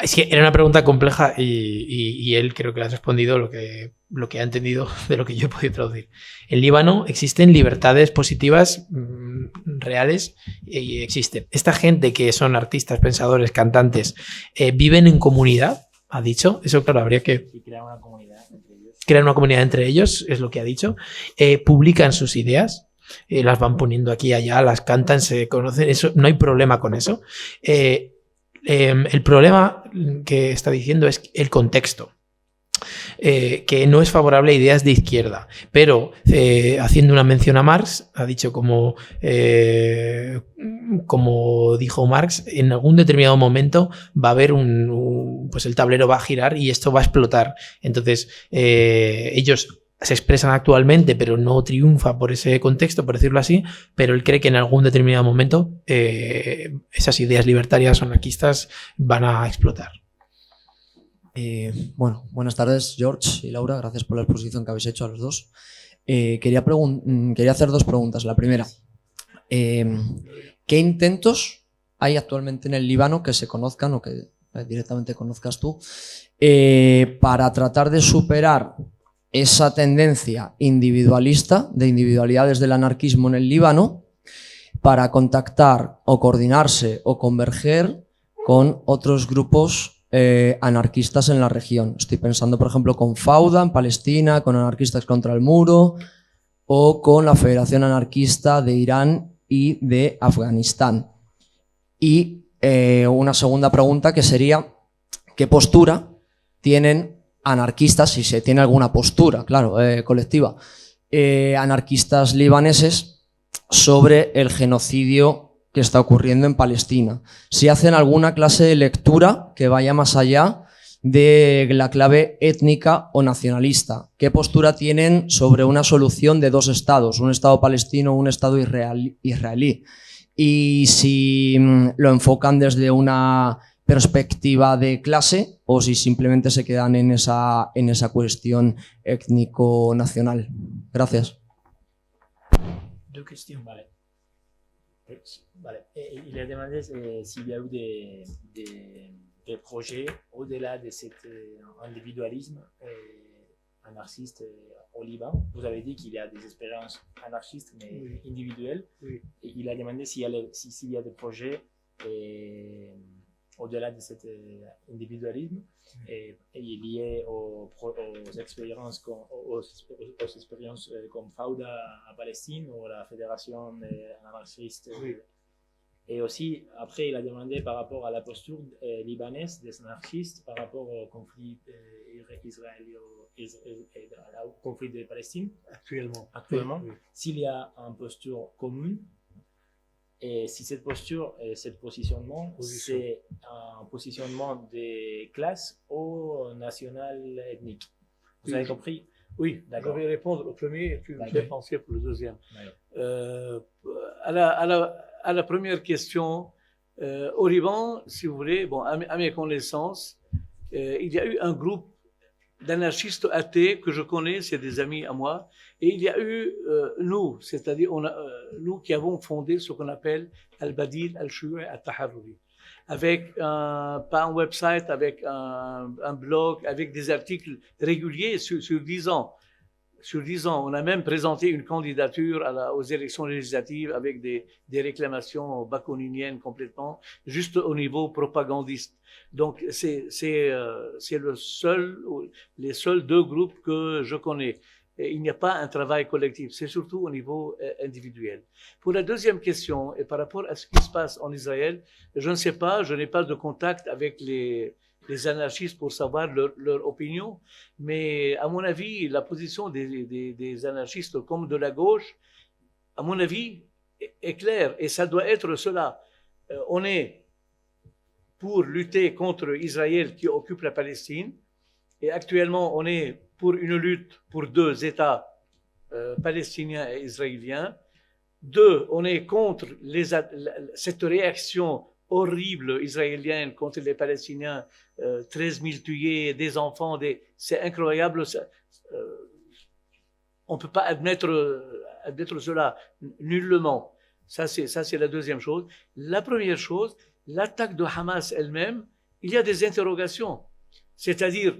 Speaker 5: Es que era una pregunta compleja y él creo que ha respondido lo que ha entendido de lo que yo he podido traducir. En Líbano existen libertades positivas reales y existen. Esta gente que son artistas, pensadores, cantantes, viven en comunidad, ha dicho. Eso, claro, habría que...
Speaker 3: crear una comunidad entre ellos.
Speaker 5: Crear una comunidad entre ellos, es lo que ha dicho. Publican sus ideas. Las van poniendo aquí y allá, las cantan, se conocen. Eso, no hay problema con eso. El problema que está diciendo es el contexto, que no es favorable a ideas de izquierda, pero haciendo una mención a Marx, ha dicho como dijo Marx, en algún determinado momento va a haber pues el tablero va a girar y esto va a explotar. Entonces ellos se expresan actualmente, pero no triunfa por ese contexto, por decirlo así, pero él cree que en algún determinado momento esas ideas libertarias o anarquistas van a explotar.
Speaker 6: Bueno, buenas tardes, George y Laura, gracias por la exposición que habéis hecho a los dos. Quería hacer dos preguntas. La primera, ¿qué intentos hay actualmente en el Líbano que se conozcan o que directamente conozcas tú para tratar de superar esa tendencia individualista, de individualidades del anarquismo en el Líbano, para contactar o coordinarse o converger con otros grupos anarquistas en la región? Estoy pensando, por ejemplo, con Fauda en Palestina, con Anarquistas contra el Muro, o con la Federación Anarquista de Irán y de Afganistán. Y una segunda pregunta que sería, ¿qué postura tienen anarquistas, si se tiene alguna postura, claro, colectiva, anarquistas libaneses sobre el genocidio que está ocurriendo en Palestina? Si hacen alguna clase de lectura que vaya más allá de la clave étnica o nacionalista. ¿Qué postura tienen sobre una solución de dos estados, un estado palestino o un estado israelí? y si lo enfocan desde una perspectiva de clase o si simplemente se quedan en esa cuestión étnico-nacional. Gracias.
Speaker 3: Deux questions. Vale. Vale. Il a demandé s'il y a eu des projets au-delà de cet individualisme anarchiste au Liban. Vous avez dit qu'il y a des expériences anarchistes mais individuelles.
Speaker 4: Oui.
Speaker 3: Et il a demandé s'il y a des projets au-delà de cet individualisme et liés aux expériences comme Fauda à Palestine ou la Fédération anarchiste.
Speaker 4: Oui.
Speaker 3: Et aussi, après, il a demandé par rapport à la posture libanaise des anarchistes par rapport au conflit au conflit de Palestine. Actuellement,
Speaker 4: Oui.
Speaker 3: s'il y a une posture commune, et si cette posture, ce positionnement, c'est un positionnement des classes ou national ethnique. Vous avez compris?
Speaker 4: Oui,
Speaker 3: D'accord.
Speaker 4: je vais répondre au premier et tu me fais penser pour le deuxième. À la première question, au Liban, si vous voulez, bon, à mes connaissances, il y a eu un groupe d'anarchistes athées que je connais, c'est des amis à moi, et il y a eu nous, c'est-à-dire nous qui avons fondé ce qu'on appelle Al-Badil Al-Shuyu'i Al-Taharruri, avec pas un website, avec un blog, avec des articles réguliers sur 10 ans. Sur 10 ans, on a même présenté une candidature aux élections législatives avec des réclamations bakouniniennes complètement, juste au niveau propagandiste. Donc, c'est les seuls deux groupes que je connais. Et il n'y a pas un travail collectif, c'est surtout au niveau individuel. Pour la deuxième question, et par rapport à ce qui se passe en Israël, je ne sais pas, je n'ai pas de contact avec les anarchistes pour savoir leur opinion, mais à mon avis, la position des anarchistes comme de la gauche, à mon avis, est claire, et ça doit être cela. On est pour lutter contre Israël qui occupe la Palestine, et actuellement, on est pour une lutte pour deux États palestiniens et israéliens. Deux, on est contre cette réaction horrible israélienne contre les Palestiniens, 13 000 tués, des enfants, c'est incroyable. On ne peut pas admettre cela nullement. Ça, c'est la deuxième chose. La première chose, l'attaque de Hamas elle-même, il y a des interrogations. C'est-à-dire,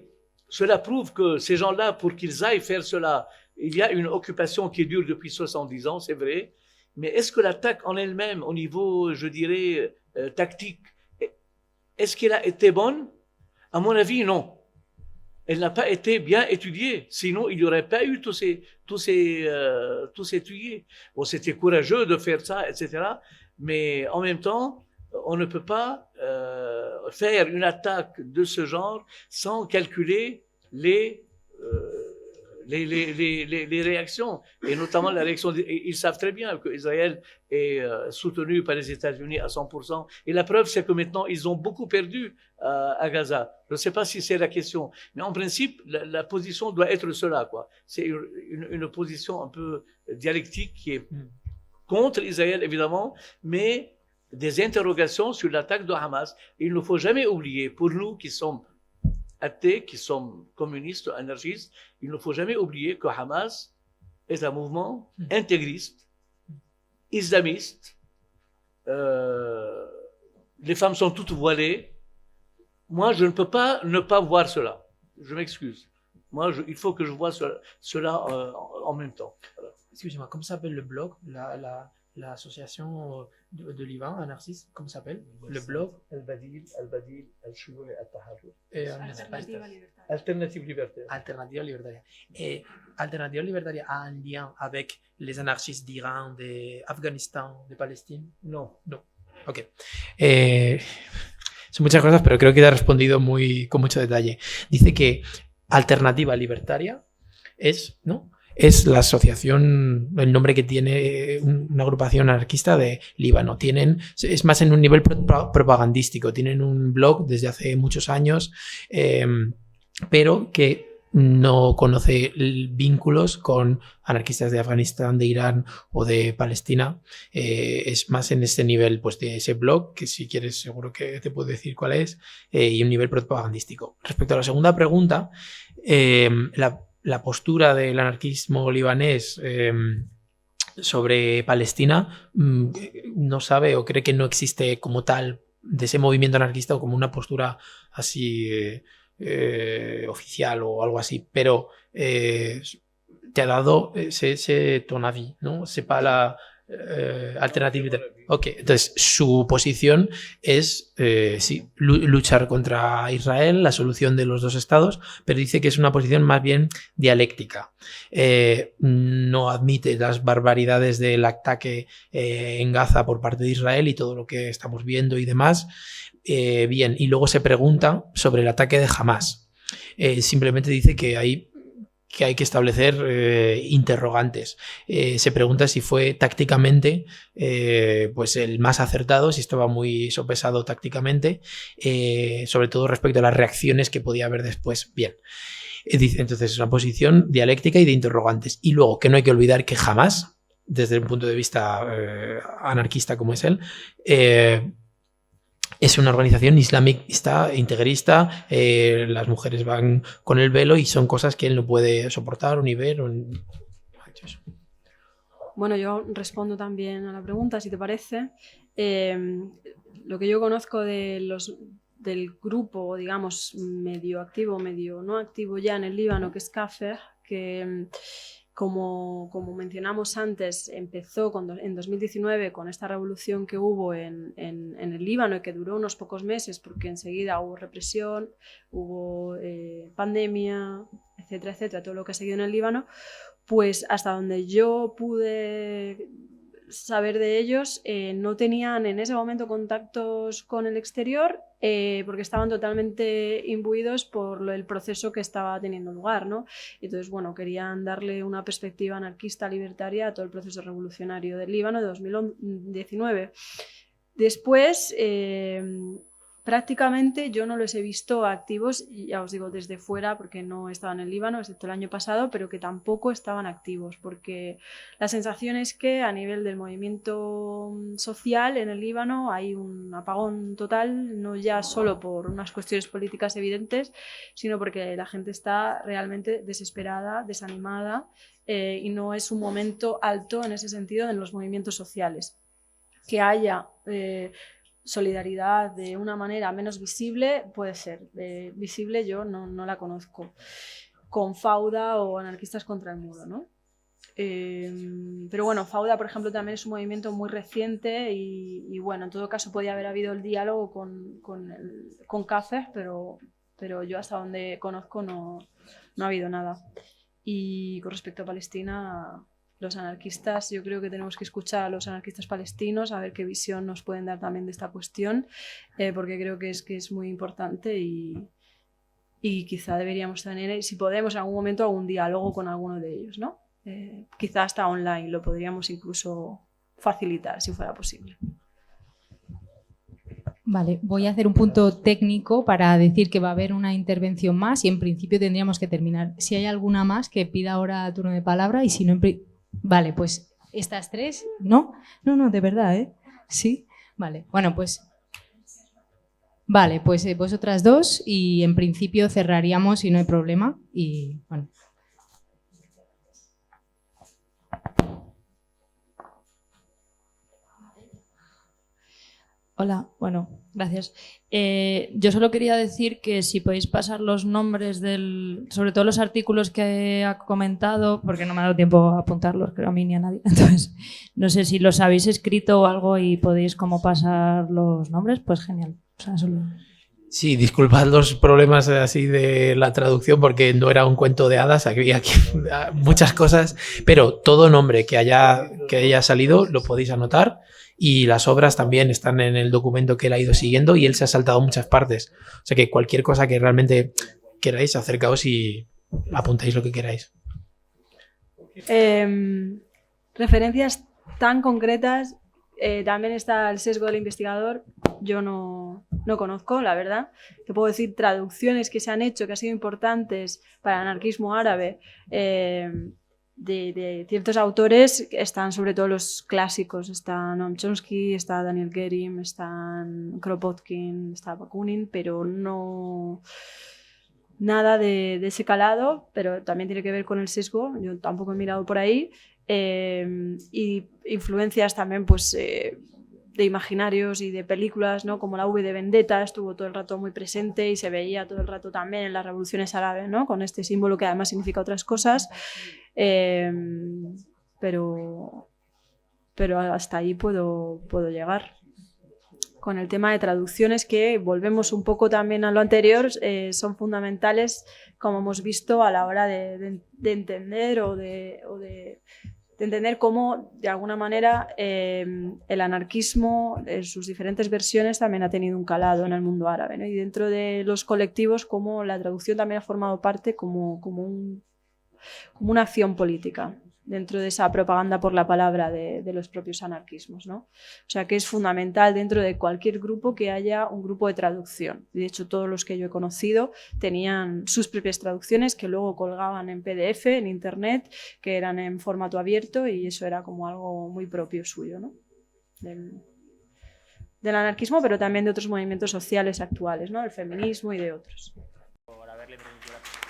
Speaker 4: cela prouve que ces gens-là, pour qu'ils aillent faire cela, il y a une occupation qui dure depuis 70 ans, c'est vrai. Mais est-ce que l'attaque en elle-même, au niveau, je dirais, tactique, est-ce qu'elle a été bonne? À mon avis, non. Elle n'a pas été bien étudiée. Sinon, il n'y aurait pas eu tous ces tués. Bon, c'était courageux de faire ça, etc. Mais en même temps, on ne peut pas faire une attaque de ce genre sans calculer les réactions, et notamment la réaction. Ils savent très bien qu'Israël est soutenu par les États-Unis à 100%. Et la preuve, c'est que maintenant, ils ont beaucoup perdu à Gaza. Je ne sais pas si c'est la question, mais en principe, la position doit être cela, quoi. C'est une position un peu dialectique qui est contre Israël, évidemment, mais des interrogations sur l'attaque de Hamas. Il ne faut jamais oublier, pour nous qui sommes athées, qui sommes communistes, anarchistes, il ne faut jamais oublier que Hamas est un mouvement intégriste, islamiste. Les femmes sont toutes voilées. Moi, je ne peux pas ne pas voir cela. Je m'excuse. Moi, il faut que je vois cela en même temps. Voilà.
Speaker 5: Excusez-moi, comment s'appelle le blog, l'association de Liban anarchiste, comment s'appelle le blog?
Speaker 4: Al-Badil Al-Shuyu'i Al-Taharruri.
Speaker 2: Alternative libertaire.
Speaker 5: Alternativa Libertaria. Et Alternativa Libertaria a un lien avec les anarchistes d'Iran, d'Afganistán, de Palestine?
Speaker 4: Non.
Speaker 5: No. Ok. Son muchas cosas, pero creo que te ha respondido con mucho detalle. Dice que Alternativa Libertaria es, ¿no?, es la asociación, el nombre que tiene una agrupación anarquista de Líbano. Es más en un nivel propagandístico. Tienen un blog desde hace muchos años, pero que no conoce vínculos con anarquistas de Afganistán, de Irán o de Palestina. Es más en este nivel, pues, de ese blog, que si quieres seguro que te puedo decir cuál es, y un nivel propagandístico. Respecto a la segunda pregunta, la postura del anarquismo libanés sobre Palestina no sabe o cree que no existe como tal de ese movimiento anarquista o como una postura así oficial o algo así, pero te ha dado ese ton avis, ¿no? Sepa la alternativa. Ok, entonces su posición es sí, luchar contra Israel, la solución de los dos estados, pero dice que es una posición más bien dialéctica. No admite las barbaridades del ataque en Gaza por parte de Israel y todo lo que estamos viendo y demás. Bien, y luego se pregunta sobre el ataque de Hamás. Simplemente dice que hay que establecer interrogantes. Se pregunta si fue tácticamente pues el más acertado, si estaba muy sopesado tácticamente, sobre todo respecto a las reacciones que podía haber después. Bien. Entonces es una posición dialéctica y de interrogantes. Y luego que no hay que olvidar que jamás, desde un punto de vista anarquista como es él, es una organización islamista, integrista, las mujeres van con el velo y son cosas que él no puede soportar o ni ver.
Speaker 2: Bueno, yo respondo también a la pregunta, si te parece. Lo que yo conozco del grupo, digamos, medio activo, medio no activo ya en el Líbano, que es Kafeh, que como mencionamos antes, empezó en 2019 con esta revolución que hubo en el Líbano y que duró unos pocos meses porque enseguida hubo represión, hubo pandemia, etcétera, etcétera, todo lo que ha seguido en el Líbano. Pues hasta donde yo pude saber de ellos, no tenían en ese momento contactos con el exterior porque estaban totalmente imbuidos por el proceso que estaba teniendo lugar, ¿no? Entonces, bueno, querían darle una perspectiva anarquista libertaria a todo el proceso revolucionario del Líbano de 2019. Después, prácticamente yo no los he visto activos, ya os digo desde fuera porque no estaba en el Líbano, excepto el año pasado, pero que tampoco estaban activos, porque la sensación es que a nivel del movimiento social en el Líbano hay un apagón total, no ya solo por unas cuestiones políticas evidentes, sino porque la gente está realmente desesperada, desanimada, y no es un momento alto en ese sentido en los movimientos sociales. Que haya solidaridad de una manera menos visible, puede ser. Visible yo no la conozco. Con Fauda o Anarquistas contra el Muro, ¿no? Pero bueno, Fauda, por ejemplo, también es un movimiento muy reciente y bueno, en todo caso podía haber habido el diálogo con Kafeh, pero yo hasta donde conozco no ha habido nada. Y con respecto a Palestina, los anarquistas, yo creo que tenemos que escuchar a los anarquistas palestinos a ver qué visión nos pueden dar también de esta cuestión, porque creo que es muy importante y quizá deberíamos tener, si podemos, en algún momento algún diálogo con alguno de ellos, ¿no? Quizá hasta online lo podríamos incluso facilitar si fuera posible.
Speaker 7: Vale, voy a hacer un punto técnico para decir que va a haber una intervención más y en principio tendríamos que terminar. Si hay alguna más que pida ahora turno de palabra y si no... Vale, pues estas tres, ¿no? No, de verdad, ¿eh? Sí, vale. Bueno, pues... Vale, pues vosotras dos y en principio cerraríamos si no hay problema y bueno...
Speaker 8: Hola, bueno, gracias. Yo solo quería decir que si podéis pasar los nombres sobre todo los artículos que ha comentado, porque no me ha dado tiempo a apuntarlos, creo a mí ni a nadie. Entonces, no sé si los habéis escrito o algo y podéis como pasar los nombres, pues genial. O sea, solo...
Speaker 5: Sí, disculpad los problemas así de la traducción porque no era un cuento de hadas, había aquí muchas cosas, pero todo nombre que haya salido lo podéis anotar. Y las obras también están en el documento que él ha ido siguiendo y él se ha saltado muchas partes. O sea que cualquier cosa que realmente queráis, acercaos y apuntáis lo que queráis.
Speaker 2: Referencias tan concretas, también está el sesgo del investigador. Yo no no conozco, la verdad. Te puedo decir traducciones que se han hecho, que han sido importantes para el anarquismo árabe, de ciertos autores. Están sobre todo los clásicos, está Noam Chomsky, está Daniel Gerim, están Kropotkin, está Bakunin, pero no nada de ese calado, pero también tiene que ver con el sesgo, yo tampoco he mirado por ahí, y influencias también pues de imaginarios y de películas, ¿no? Como la V de Vendetta estuvo todo el rato muy presente y se veía todo el rato también en las revoluciones árabes, ¿no? Con este símbolo que además significa otras cosas, pero hasta ahí puedo llegar. Con el tema de traducciones, que volvemos un poco también a lo anterior, son fundamentales, como hemos visto, a la hora de entender o de entender cómo, de alguna manera, el anarquismo, en sus diferentes versiones, también ha tenido un calado en el mundo árabe, ¿no? Y dentro de los colectivos, cómo la traducción también ha formado parte como una acción política dentro de esa propaganda por la palabra de los propios anarquismos, ¿no? O sea que es fundamental dentro de cualquier grupo que haya un grupo de traducción. De hecho, todos los que yo he conocido tenían sus propias traducciones que luego colgaban en PDF, en internet, que eran en formato abierto, y eso era como algo muy propio suyo, ¿no? Del anarquismo, pero también de otros movimientos sociales actuales, ¿no? El feminismo y de otros.
Speaker 3: Por haberle permitido la...